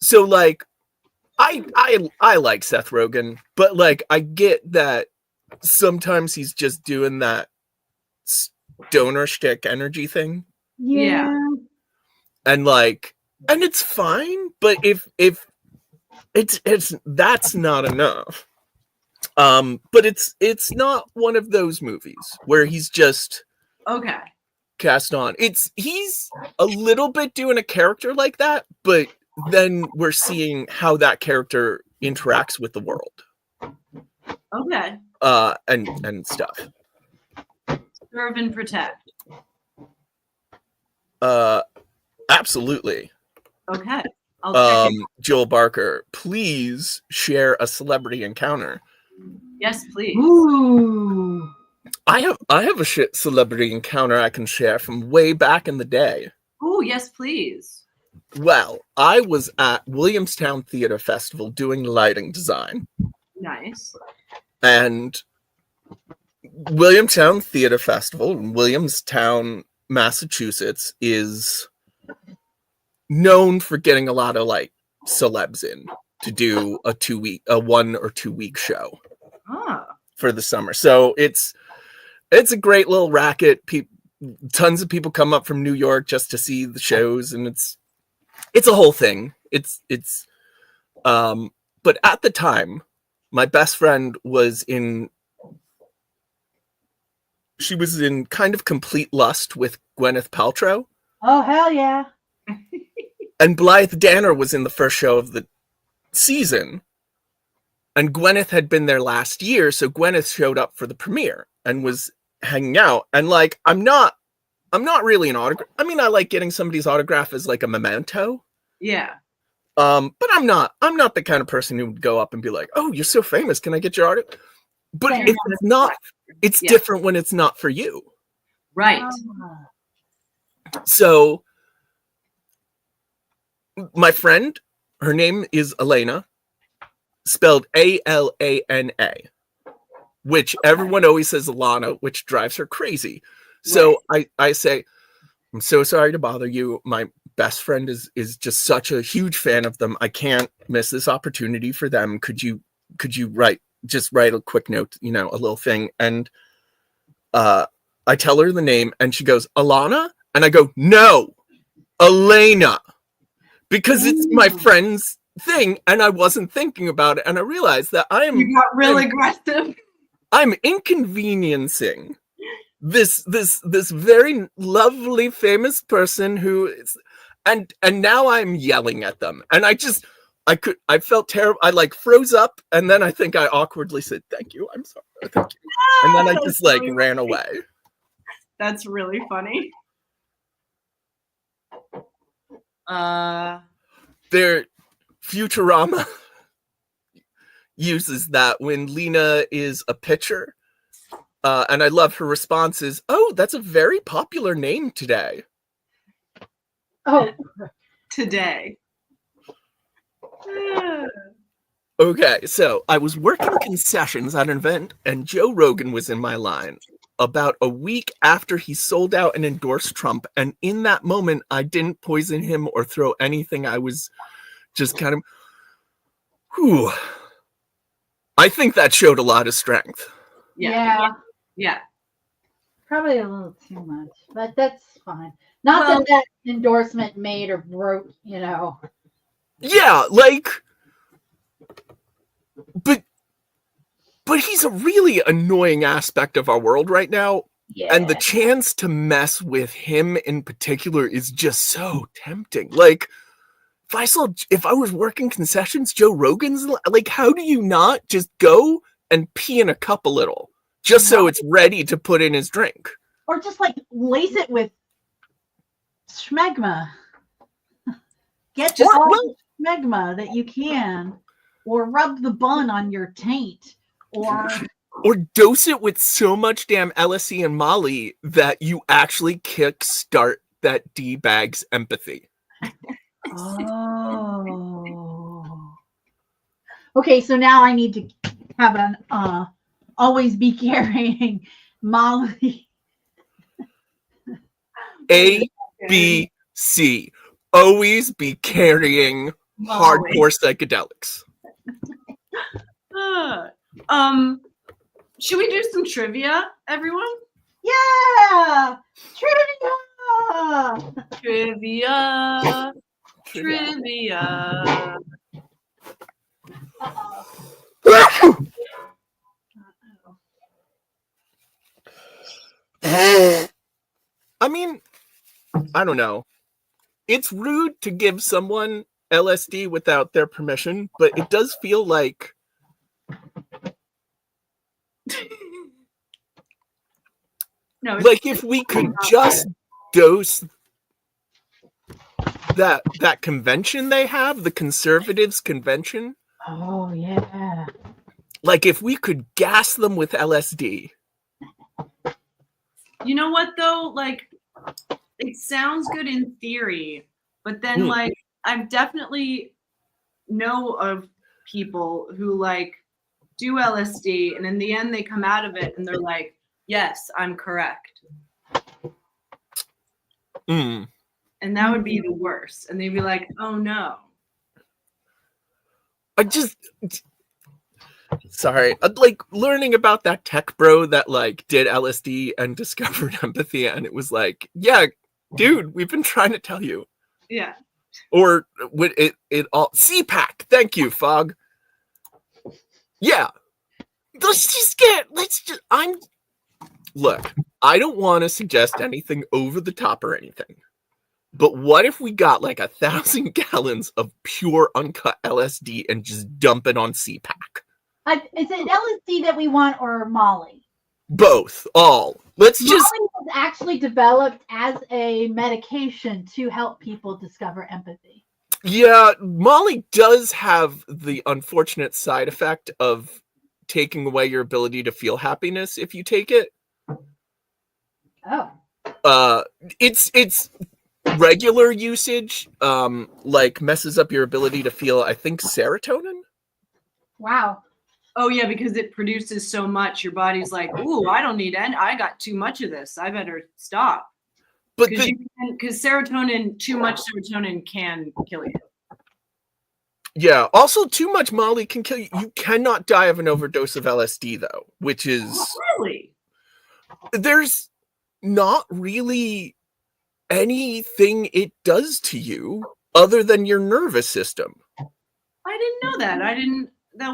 So like, I like Seth Rogen, but like I get that sometimes he's just doing that stoner shtick energy thing, Yeah. and like, and it's fine. But if it's that's not enough. But it's not one of those movies where he's just Okay. cast on. He's a little bit doing a character like that, but then we're seeing how that character interacts with the world, Okay. and stuff. Serve and protect. Absolutely. Okay. I'll check it. Joel Barker, please share a celebrity encounter. Yes, please. Ooh. I have a shit celebrity encounter I can share from way back in the day. Oh, yes, please. Well, I was at Williamstown Theater Festival doing lighting design. Nice. And Williamstown Theater Festival in Williamstown, Massachusetts is known for getting a lot of like celebs in to do a 1 or 2 week show Ah. for the summer. So it's a great little racket. Tons of people come up from New York just to see the shows, and it's a whole thing. But at the time, my best friend was in kind of complete lust with Gwyneth Paltrow, Oh hell yeah. and Blythe Danner was in the first show of the season, and Gwyneth had been there last year, so Gwyneth showed up for the premiere and was hanging out. And like, I'm not really an autograph. I mean, I like getting somebody's autograph as like a memento. Yeah. But I'm not the kind of person who would go up and be like, "Oh, you're so famous. Can I get your autograph?" But Fair if it's not, it's Yeah. different when it's not for you. Right. Ah. So my friend, her name is Elena, spelled Alana, which everyone always says Alana, which drives her crazy. So I say, I'm so sorry to bother you. My best friend is just such a huge fan of them. I can't miss this opportunity for them. Could you write a quick note, a little thing? And I tell her the name and she goes, Alana? And I go, no, Elena, because it's my friend's thing. And I wasn't thinking about it. And I realized that You got real aggressive. I'm inconveniencing this very lovely famous person who is, and now I'm yelling at them. And I felt terrible. I like froze up, and then I think I awkwardly said, thank you, I'm sorry, thank you. And then I just like ran away. That's really funny. Their Futurama uses that when Lena is a pitcher. And I love her responses. Oh, that's a very popular name today. Oh, Today. Okay, so I was working concessions at an event, and Joe Rogan was in my line about a week after he sold out and endorsed Trump. And in that moment, I didn't poison him or throw anything. I was just kind of, whew. I think that showed a lot of strength. Yeah. Probably a little too much, but that's fine. Not that endorsement made or broke, Yeah, like, but he's a really annoying aspect of our world right now. Yeah. And the chance to mess with him in particular is just so tempting. Like, if I was working concessions, Joe Rogan's, like, how do you not just go and pee in a cup a little? Just so it's ready to put in his drink. Or just like lace it with schmegma. Get all the schmegma that you can. Or rub the bun on your taint. Or dose it with so much damn LSD and Molly that you actually kickstart that D-bag's empathy. Oh. Okay, so now I need to have an always be carrying Molly. A, B, C. Always be carrying hardcore psychedelics. Should we do some trivia, everyone? Yeah! Trivia! Trivia. I mean, I don't know. It's rude to give someone LSD without their permission, but it does feel like No, like if we could just dose that convention they have, the conservatives convention. Oh yeah. Like if we could gas them with LSD. You know what though? Like, it sounds good in theory, but then like I've definitely know of people who like do LSD and in the end they come out of it and they're like, yes, I'm correct. And that would be the worst. And they'd be like, oh no. Sorry, like learning about that tech bro that like did LSD and discovered empathy, and it was like, yeah, dude, we've been trying to tell you. Yeah. Or would it all CPAC? Thank you, Fog. Yeah, look. I don't want to suggest anything over the top or anything, but what if we got like 1,000 gallons of pure uncut LSD and just dump it on CPAC? Is it LSD that we want or Molly? Both, all. Molly was actually developed as a medication to help people discover empathy. Yeah, Molly does have the unfortunate side effect of taking away your ability to feel happiness if you take it. Oh. It's regular usage, like messes up your ability to feel, I think, serotonin. Wow. Oh yeah, because it produces so much, your body's like, ooh, I don't need any. I got too much of this. I better stop. But Because serotonin, too much serotonin can kill you. yeah, also too much Molly can kill you. You cannot die of an overdose of LSD though, which is Really? there's not really anything it does to you other than your nervous system. I didn't know that.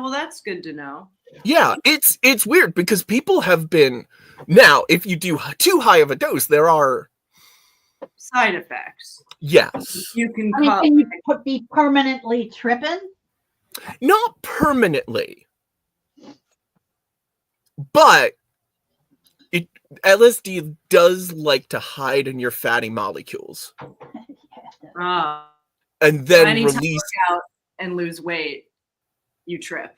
Well, that's good to know. Yeah, it's weird because people have been now. If you do too high of a dose, there are Side effects. yes, You can I mean, call can you be permanently tripping? not permanently, but LSD does like to hide in your fatty molecules and then anytime you release. work out and lose weight, you trip.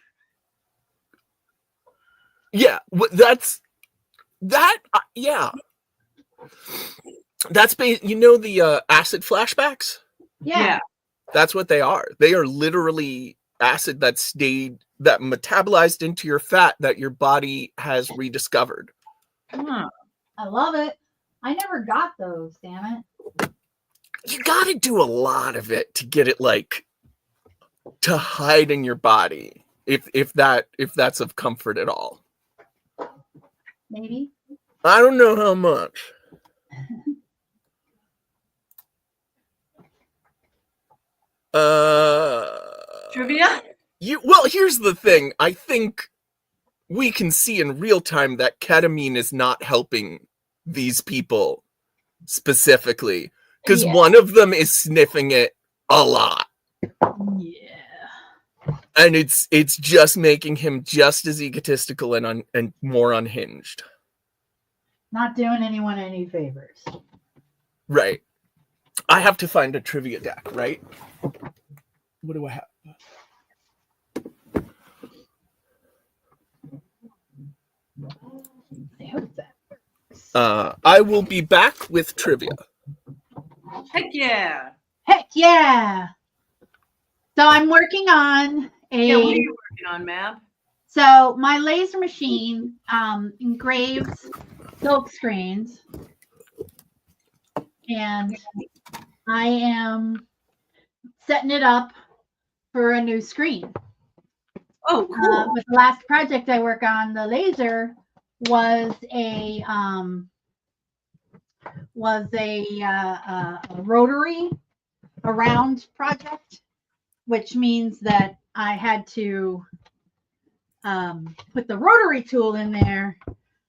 Yeah, yeah. That's the acid flashbacks. Yeah. That's what they are. They are literally acid that metabolized into your fat that your body has rediscovered. Huh. I love it. I never got those, damn it. You got to do a lot of it to get it to hide in your body. If that's of comfort at all. Maybe. I don't know how much. Trivia? Well, here's the thing. I think we can see in real time that ketamine is not helping these people specifically because one of them is sniffing it a lot. Yeah. And it's just making him just as egotistical and more unhinged. Not doing anyone any favors. Right. I have to find a trivia deck, right? What do I have? I hope that. I will be back with trivia. Heck yeah. Heck yeah. So I'm working on Yeah, what are you working on, Mab? So my laser machine engraves silk screens, and I am setting it up for a new screen. Oh, cool. But the last project I work on, the laser, was a rotary around project, which means that I had to put the rotary tool in there,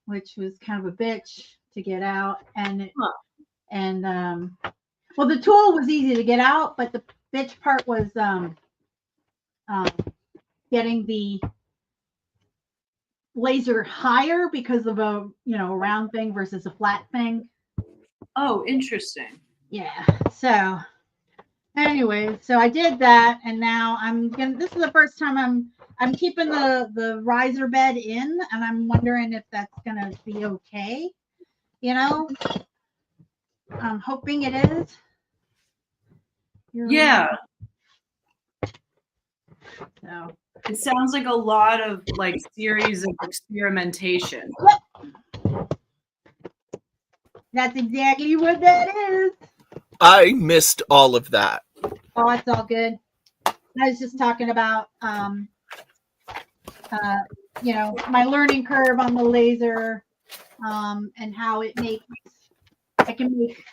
which was kind of a bitch to get out. And well, the tool was easy to get out, but the bitch part was getting the laser higher because of a round thing versus a flat thing. Oh, interesting. Yeah. So anyway, so I did that, and now this is the first time I'm keeping the riser bed in, and I'm wondering if that's gonna be okay. I'm hoping it is. Yeah. So it sounds like a lot of series of experimentation. That's exactly what that is. I missed all of that. Oh, it's all good. I was just talking about my learning curve on the laser, and how I can make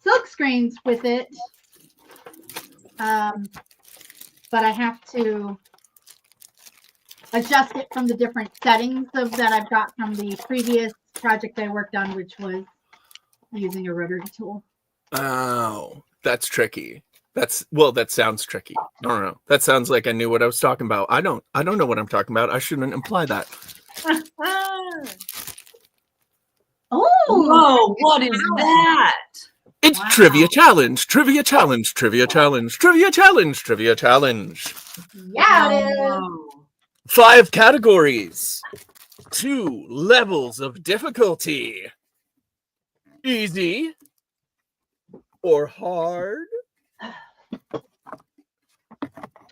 silk screens with it. But I have to adjust it from the different settings that I've got from the previous project I worked on, which was using a rotary tool. Oh, that's tricky. That sounds tricky. I don't know. That sounds like I knew what I was talking about. I don't know what I'm talking about. I shouldn't imply that. Oh, whoa, what is that? It's trivia challenge, trivia challenge, trivia challenge, trivia challenge, trivia challenge. Yeah, it is. 5 categories, 2 levels of difficulty. Easy or hard? And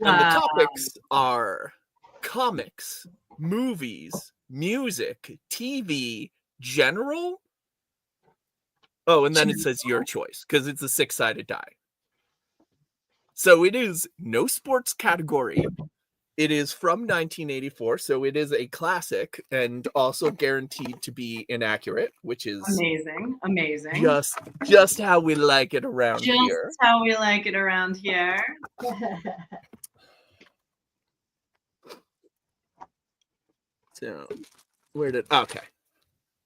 the topics are comics, movies, music, TV, general. Oh, and then it says your choice because it's a 6-sided die. So it is no sports category. It is from 1984, so it is a classic and also guaranteed to be inaccurate, which is amazing. Just how we like it around Just here. how we like it around here. So, okay.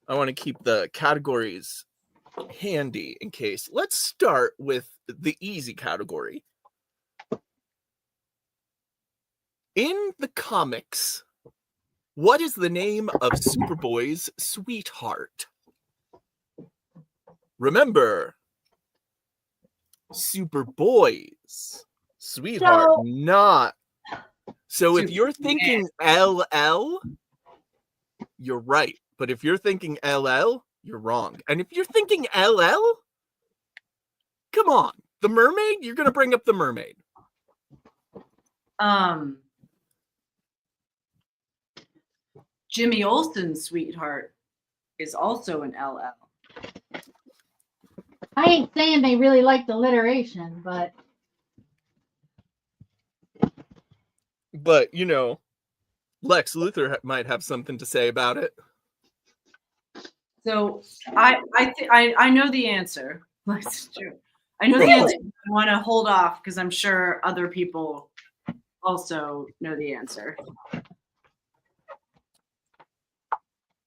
I want to keep the categories handy in case. Let's start with the easy category. In the comics, what is the name of Superboy's sweetheart? Remember, Superboy's sweetheart, not. So if you're thinking LL, you're right. But if you're thinking LL, you're wrong. And if you're thinking LL, come on. The mermaid? You're going to bring up the mermaid. Jimmy Olsen's sweetheart is also an LL. I ain't saying they really like the alliteration, but you know, Lex Luthor might have something to say about it. So I know the answer. That's true. I know the answer. I want to hold off because I'm sure other people also know the answer.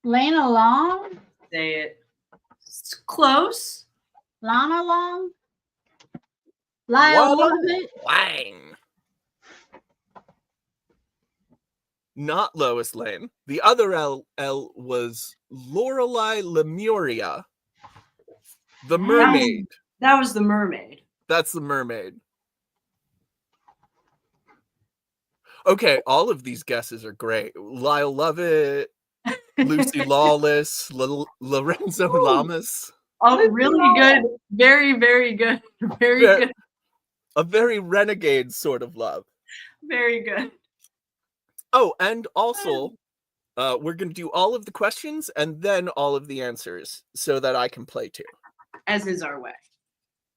Lana Long? Say it. It's close. Lana Long? Lyle Lovett? Lang. Not Lois Lane. The other L was Lorelei Lemuria. The mermaid. That was the mermaid. That's the mermaid. Okay, all of these guesses are great. Lyle Lovett, Lucy Lawless, Lorenzo Lamas. Oh, really good. Very, very good. Very good. A very renegade sort of love. Very good. Oh, and also, we're going to do all of the questions and then all of the answers so that I can play too. As is our way.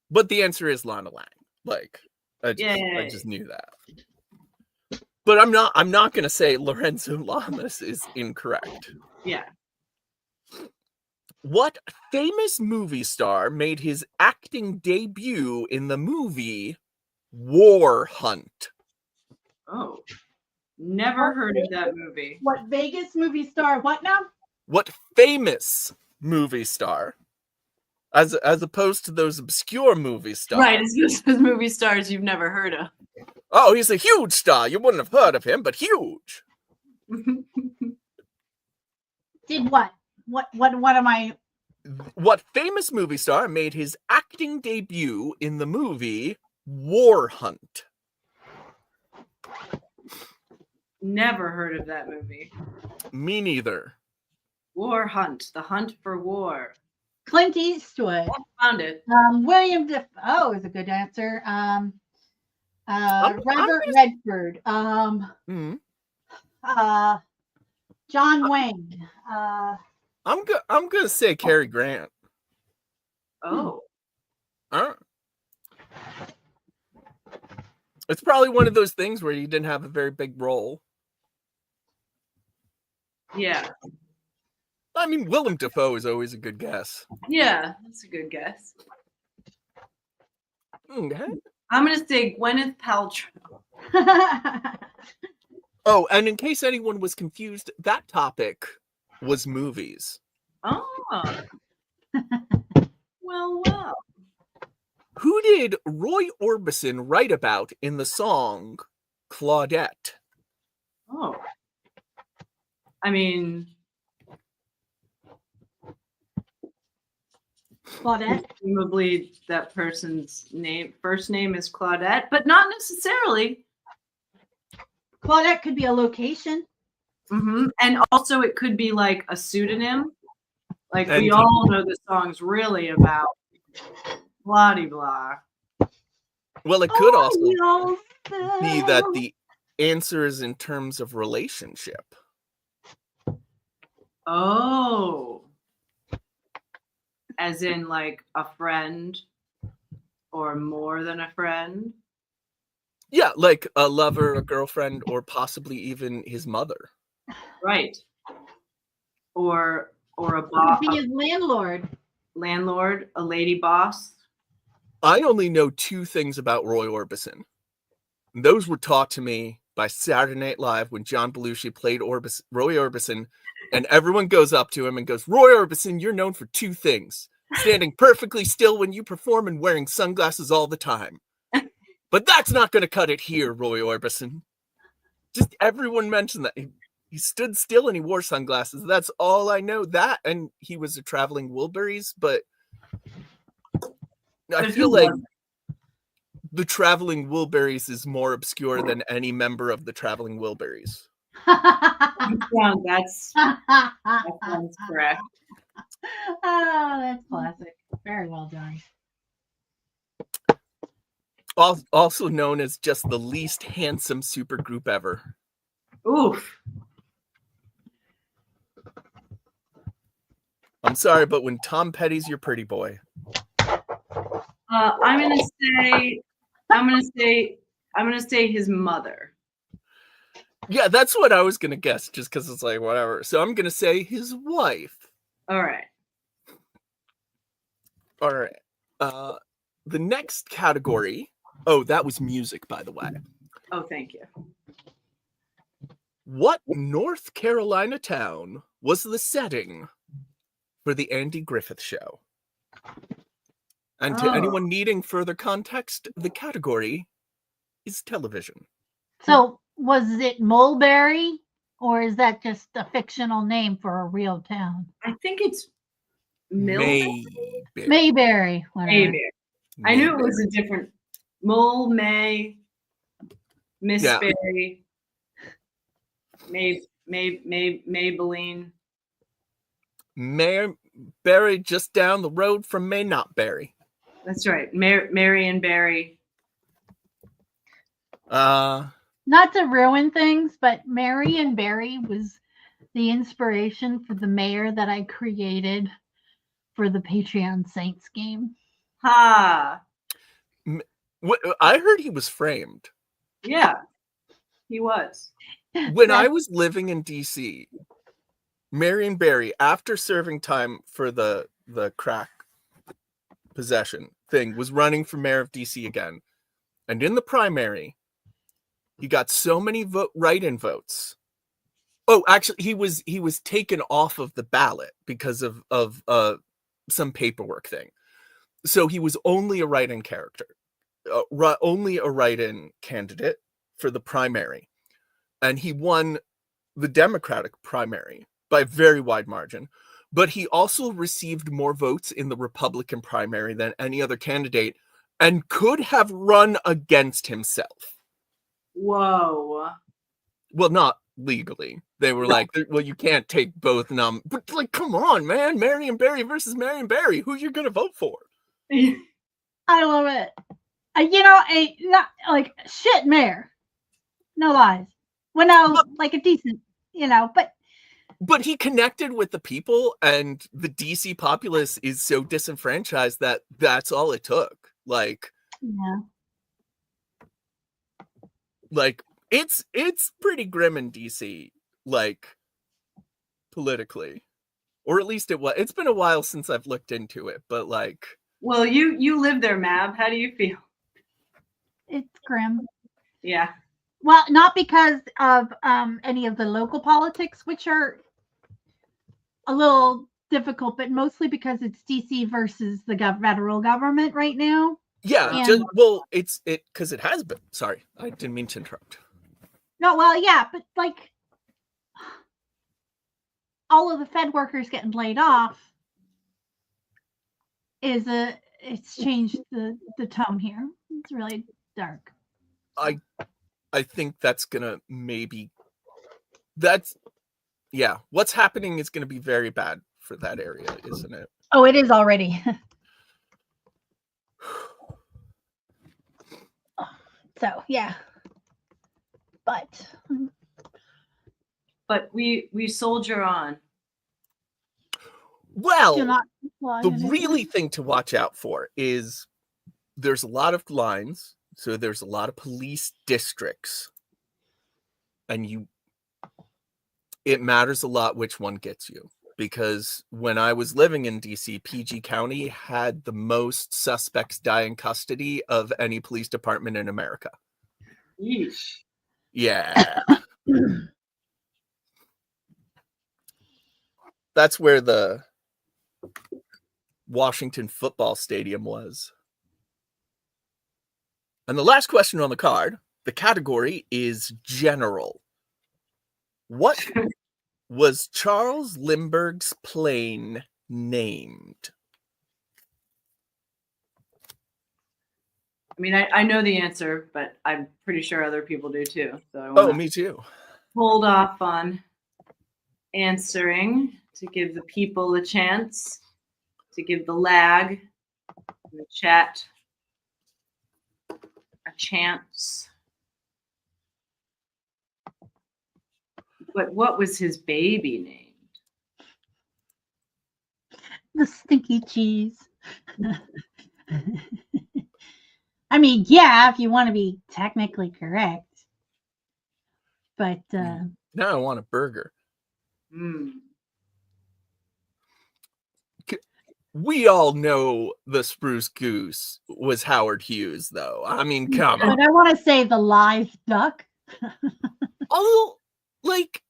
But the answer is Lana Lang. Like, I just knew that. But I'm not going to say Lorenzo Lamas is incorrect. Yeah. What famous movie star made his acting debut in the movie War Hunt? Oh, never heard of that movie. What Vegas movie star? What now? What famous movie star? As opposed to those obscure movie stars. Right, it's those movie stars you've never heard of. Oh, he's a huge star. You wouldn't have heard of him, but huge. Did what? What am I? What famous movie star made his acting debut in the movie War Hunt? Never heard of that movie. Me neither. War Hunt, the hunt for war. Clint Eastwood. Found it. William Defoe is a good answer. Robert Redford. John Wayne. I'm gonna say Cary Grant. Oh. It's probably one of those things where he didn't have a very big role. Yeah. I mean, Willem Dafoe is always a good guess. Yeah, that's a good guess. Okay. I'm gonna say Gwyneth Paltrow. Oh, and in case anyone was confused, that topic was movies. Oh. Well. Who did Roy Orbison write about in the song Claudette? Oh. I mean, Claudette. presumably that person's first name is Claudette, but not necessarily. Claudette could be a location. Mm-hmm. And also it could be like a pseudonym Like And- we all know the song's really about blah de blah. Well, it could Oh, also y'all be that still- the answer is in terms of relationship. Oh. As in like a friend or more than a friend? Yeah, like a lover, a girlfriend, or possibly even his mother. Right. Or a Could be his landlord. landlord, a lady boss. I only know two things about Roy Orbison. Those were taught to me by Saturday Night Live when John Belushi played Roy Orbison, and everyone goes up to him and goes, Roy Orbison, you're known for two things. Standing perfectly still when you perform and wearing sunglasses all the time. But that's not going to cut it here, Roy Orbison. Just everyone mentioned that. He stood still and he wore sunglasses. That's all I know. That, and he was a traveling Wilburys, but I But feel who like wasn't? the Traveling Wilburys is more obscure than any member of the Traveling Wilburys. Yeah, that sounds correct. Oh, that's classic. Very well done. Also known as just the least handsome supergroup ever. Oof. I'm sorry, but when Tom Petty's your pretty boy. I'm gonna say his mother. Yeah, that's what I was gonna guess, just because it's like whatever. So I'm gonna say his wife. All right. All right. The next category. Oh, that was music, by the way. Oh, thank you. What North Carolina town was the setting for the Andy Griffith Show? And to Oh. anyone needing further context, the category is television. So, was it Mulberry, or is that just a fictional name for a real town? I think it's Mayberry. Mayberry. Whatever. Mayberry. I knew it was a different Mole May, Miss Yeah. Berry, Maybelline. Mayberry just down the road from May Not Berry. That's right. Marion Barry. Not to ruin things, but Marion Barry was the inspiration for the mayor that I created for the Patreon Saints game. Ha. I heard he was framed. Yeah, he was. When I was living in DC, Marion Barry, after serving time for the crack possession thing, was running for mayor of DC again. And in the primary, he got so many write-in votes. Oh, actually, he was taken off of the ballot because of some paperwork thing. So he was only a write-in character, only a write-in candidate for the primary. And he won the Democratic primary by a very wide margin. But he also received more votes in the Republican primary than any other candidate and could have run against himself. Whoa. Well, not legally. They were like, well, you can't take both but like, come on, man. Marion Barry versus Marion Barry. Who you going to vote for? I love it. Not like shit mayor. No lies. Well, no, like a decent, but he connected with the people, and the DC populace is so disenfranchised that that's all it took. Like, yeah. Like it's pretty grim in DC, like politically, or at least it's been a while since I've looked into it, but like. Well, you live there, Mab. How do you feel? It's grim. Yeah. Well, not because of any of the local politics, which are a little difficult, but mostly because it's DC versus the federal government right now. Yeah, it's because it has been. Sorry, I didn't mean to interrupt. No, well, yeah, but like all of the Fed workers getting laid off it's changed the tone here. It's really dark. I think that's gonna what's happening is gonna be very bad for that area, isn't it? Oh, it is already. So yeah, But we soldier on. Well, do not fly the in it. really thing to watch out for is there's a lot of lines, so there's a lot of police districts, and it matters a lot which one gets you. Because when I was living in DC, PG County had the most suspects die in custody of any police department in America. Yeesh. Yeah. That's where the Washington football stadium was. And the last question on the card, the category is general. What was Charles Lindbergh's plane named? I mean, I know the answer, but I'm pretty sure other people do too. So I Oh, wanna me too. hold off on answering to give the people a chance, to give the lag in the chat a chance. But what was his baby named? The stinky cheese. I mean, yeah, if you want to be technically correct. But Now I want a burger. We all know the Spruce Goose was Howard Hughes, though. I mean, come on. but I want to say the live duck. Although, like,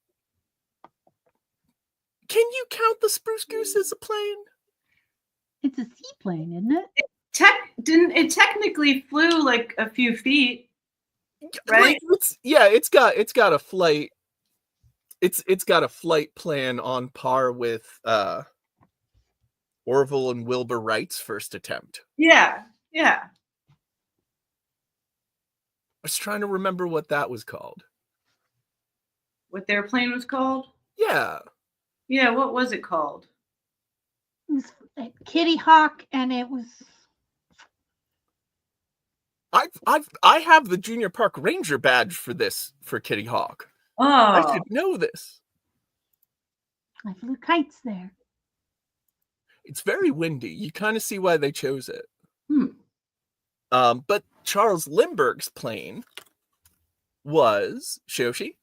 can you count the Spruce Goose as a plane? It's a seaplane, isn't it? Didn't it technically flew like a few feet? Like, Right? it's got a flight. It's got a flight plan on par with Orville and Wilbur Wright's first attempt. Yeah. I was trying to remember what that was called. What their plane was called? Yeah. Yeah, what was it called? It was Kitty Hawk, and it was. I have the Junior Park Ranger badge for Kitty Hawk. Oh, I should know this. I flew kites there. It's very windy. You kind of see why they chose it. Hmm. But Charles Lindbergh's plane was Shoshi.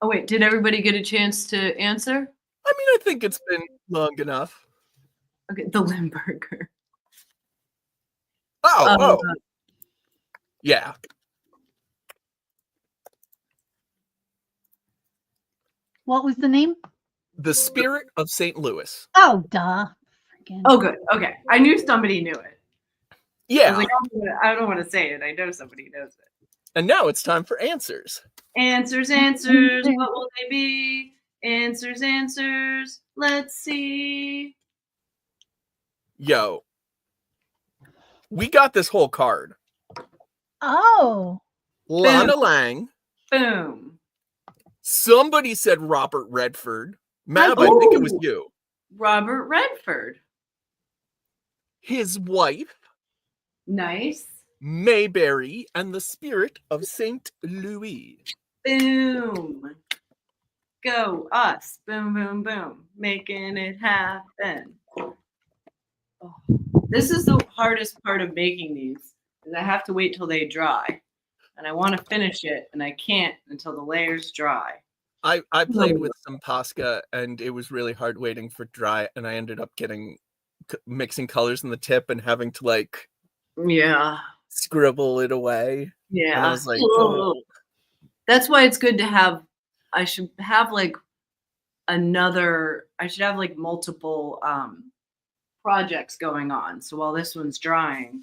Oh wait, did everybody get a chance to answer? I mean, I think it's been long enough. Okay, the Limburger. Oh. Yeah. What was the name? The Spirit of St. Louis. Oh, duh. Freaking. Oh, good. Okay, I knew somebody knew it. I Yeah. was like, I don't want to say it. I know somebody knows it. And now it's time for answers. Answers. What will they be? Answers. Let's see. Yo. We got this whole card. Oh. Lana Lang. Boom. Somebody said Robert Redford. Mab, I think it was you. Robert Redford. His wife, Nice. Mayberry, and the Spirit of St. Louis. Boom. Go us. Boom, boom, boom. Making it happen. Oh. This is the hardest part of making these, is I have to wait till they dry. And I want to finish it, and I can't until the layer's dry. I played with some Posca, and it was really hard waiting for dry, and I ended up mixing colors in the tip and having to, like, Yeah. scribble it away. Yeah. And I was like, oh. That's why it's good to have, I should have multiple projects going on. So while this one's drying,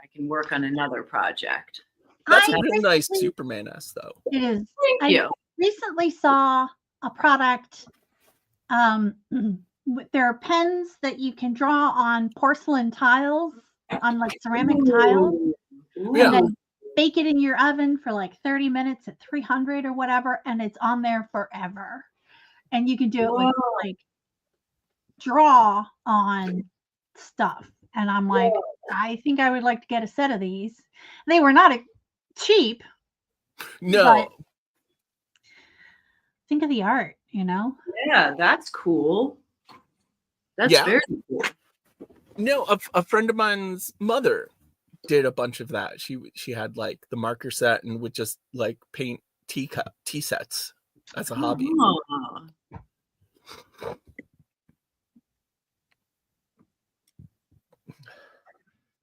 I can work on another project. That's a I real nice recently- Superman S, though. It is. Thank you. Recently saw a product. There are pens that you can draw on porcelain tiles, on like ceramic tiles, Ooh. Yeah. and then bake it in your oven for like 30 minutes at 300 or whatever, and it's on there forever. and you can do it with Whoa. like draw on stuff. And I'm like, I think I would like to get a set of these. They were not cheap. No. But think of the art, you know? Yeah, that's cool. That's Yeah. very cool. No, a friend of mine's mother did a bunch of that. She had like the marker set and would just like paint tea sets as a hobby.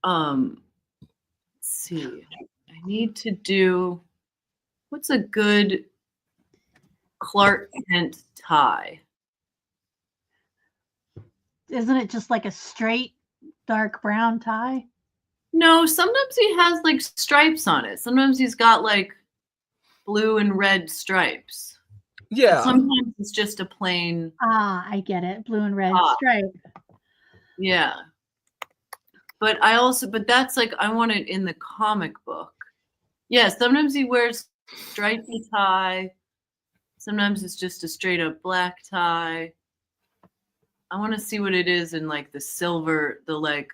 Let's see. I need to do, what's a good Clark Kent tie? Isn't it just like a straight dark brown tie? No, sometimes he has like stripes on it. Sometimes he's got like blue and red stripes. Yeah. Sometimes it's just a plain. Ah, I get it. Blue and red stripe. Yeah. But that's like, I want it in the comic book. Yeah, sometimes he wears stripy tie. Sometimes it's just a straight up black tie. I want to see what it is in like the like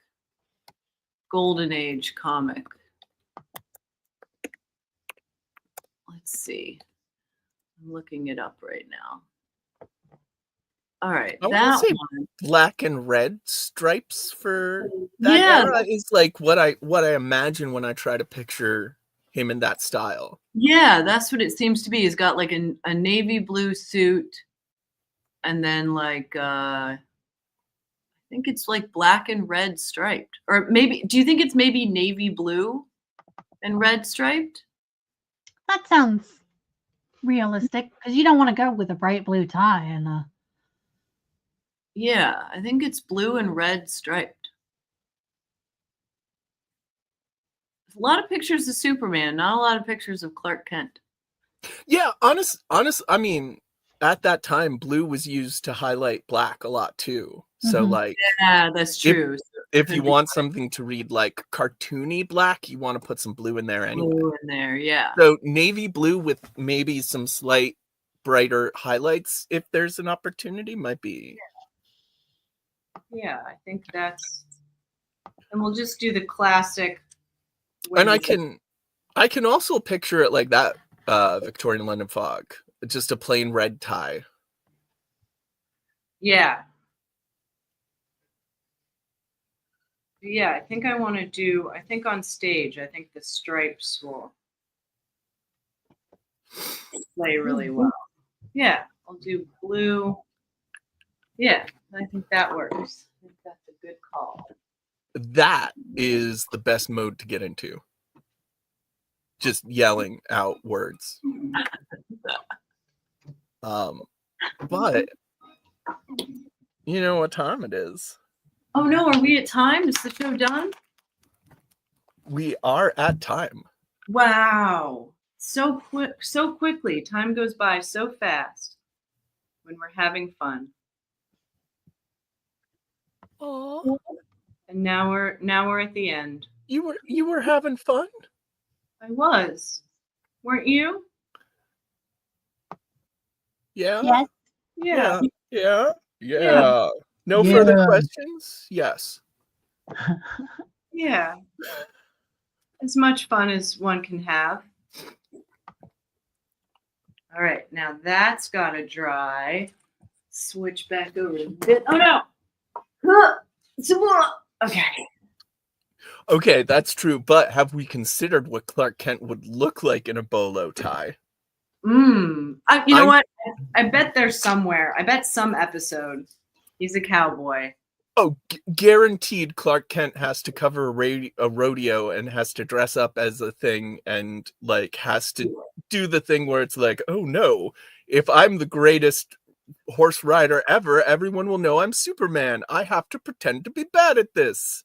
Golden Age comic. Let's see. I'm looking it up right now. All right, I that want to say one. black and red stripes for that era is like what I imagine when I try to picture him in that style. Yeah, that's what it seems to be. He's got like a navy blue suit, and then like I think it's like black and red striped, or maybe. Do you think it's maybe navy blue and red striped? That sounds realistic because you don't want to go with a bright blue tie and Yeah, I think it's blue and red striped. A lot of pictures of Superman, not a lot of pictures of Clark Kent. Yeah, honest. I mean, at that time, blue was used to highlight black a lot too. So like, yeah, that's true. If you want something to read like cartoony black, you want to put some blue in there anyway. Blue in there, yeah. So navy blue with maybe some slight brighter highlights, if there's an opportunity, might be. Yeah, I think that's. And we'll just do the classic. And I can also picture it like that, Victorian London Fog, just a plain red tie. Yeah. Yeah, I think I want to do, I think on stage, I think the stripes will play really well. Yeah, I'll do blue. Yeah, I think that works. I think that's a good call. That is the best mode to get into. Just yelling out words. But you know what time it is. Oh no, are we at time? Is the show done? We are at time. Wow. So quick, so quickly. Time goes by so fast when we're having fun. Aww. And now we're at the end. You were having fun? I was. Weren't you? Yeah. yes. Yeah. Yeah. No further questions? Yes. Yeah. As much fun as one can have. All right, now that's gotta dry. Switch back over a bit. Oh no! Okay. Okay, that's true. But have we considered what Clark Kent would look like in a bolo tie? You know what? I bet there's somewhere. I bet some episode he's a cowboy. Oh, guaranteed Clark Kent has to cover a rodeo and has to dress up as a thing and like has to do the thing where it's like, oh no, if I'm the greatest horse rider ever, everyone will know I'm Superman. I have to pretend to be bad at this.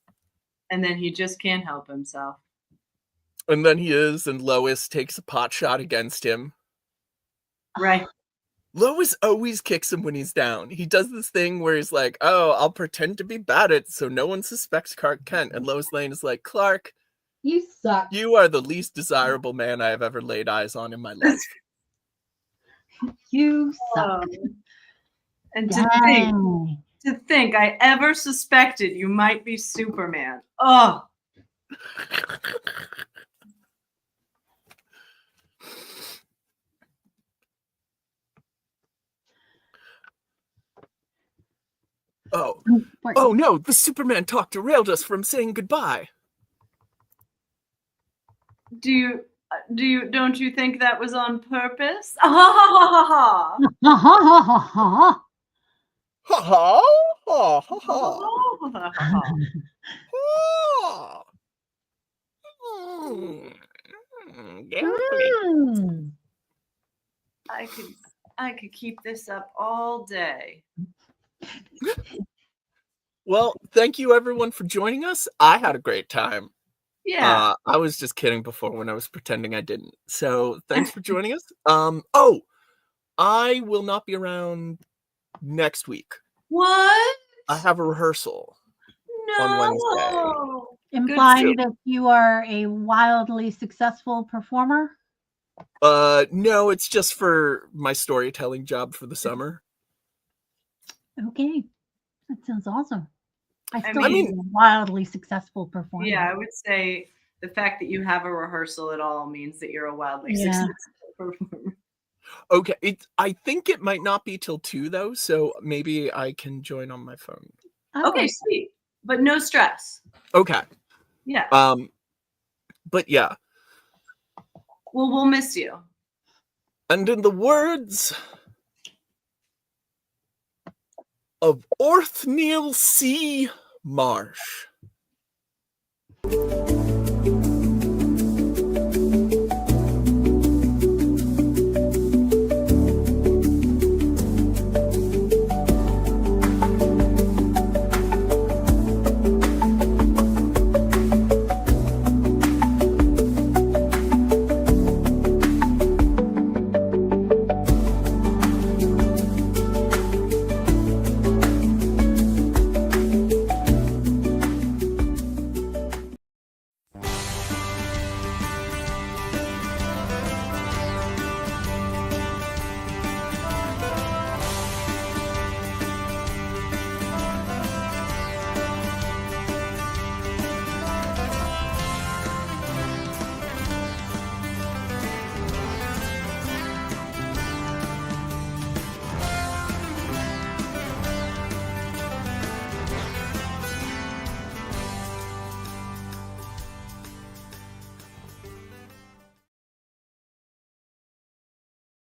And then he just can't help himself. And then he is, and Lois takes a pot shot against him. Right. Lois always kicks him when he's down. He does this thing where he's like, oh, I'll pretend to be bad at it so no one suspects Clark Kent. And Lois Lane is like, Clark, You suck. you are the least desirable man I have ever laid eyes on in my life. You suck. And Dang. to think I ever suspected you might be Superman. Oh. Oh no, the Superman talk derailed us from saying goodbye. Don't you think that was on purpose? Ha ha Ha ha ha ha. Ha ha ha ha ha. ha ha. ha. Mm. I could keep this up all day. Well, thank you everyone for joining us. I had a great time. Yeah. I was just kidding before when I was pretending I didn't. So thanks for joining us. I will not be around next week. What? I have a rehearsal on Wednesday. Implying that you are a wildly successful performer? No, it's just for my storytelling job for the summer. Okay. That sounds awesome. I still mean- think you're a wildly successful performer. Yeah, I would say the fact that you have a rehearsal at all means that you're a wildly Yeah. successful performer. Okay, I think it might not be till 2 though, so maybe I can join on my phone. Oh, Okay, sweet. But no stress. Okay. Yeah. But yeah. Well, we'll miss you. And in the words of Orthniel C. Marsh,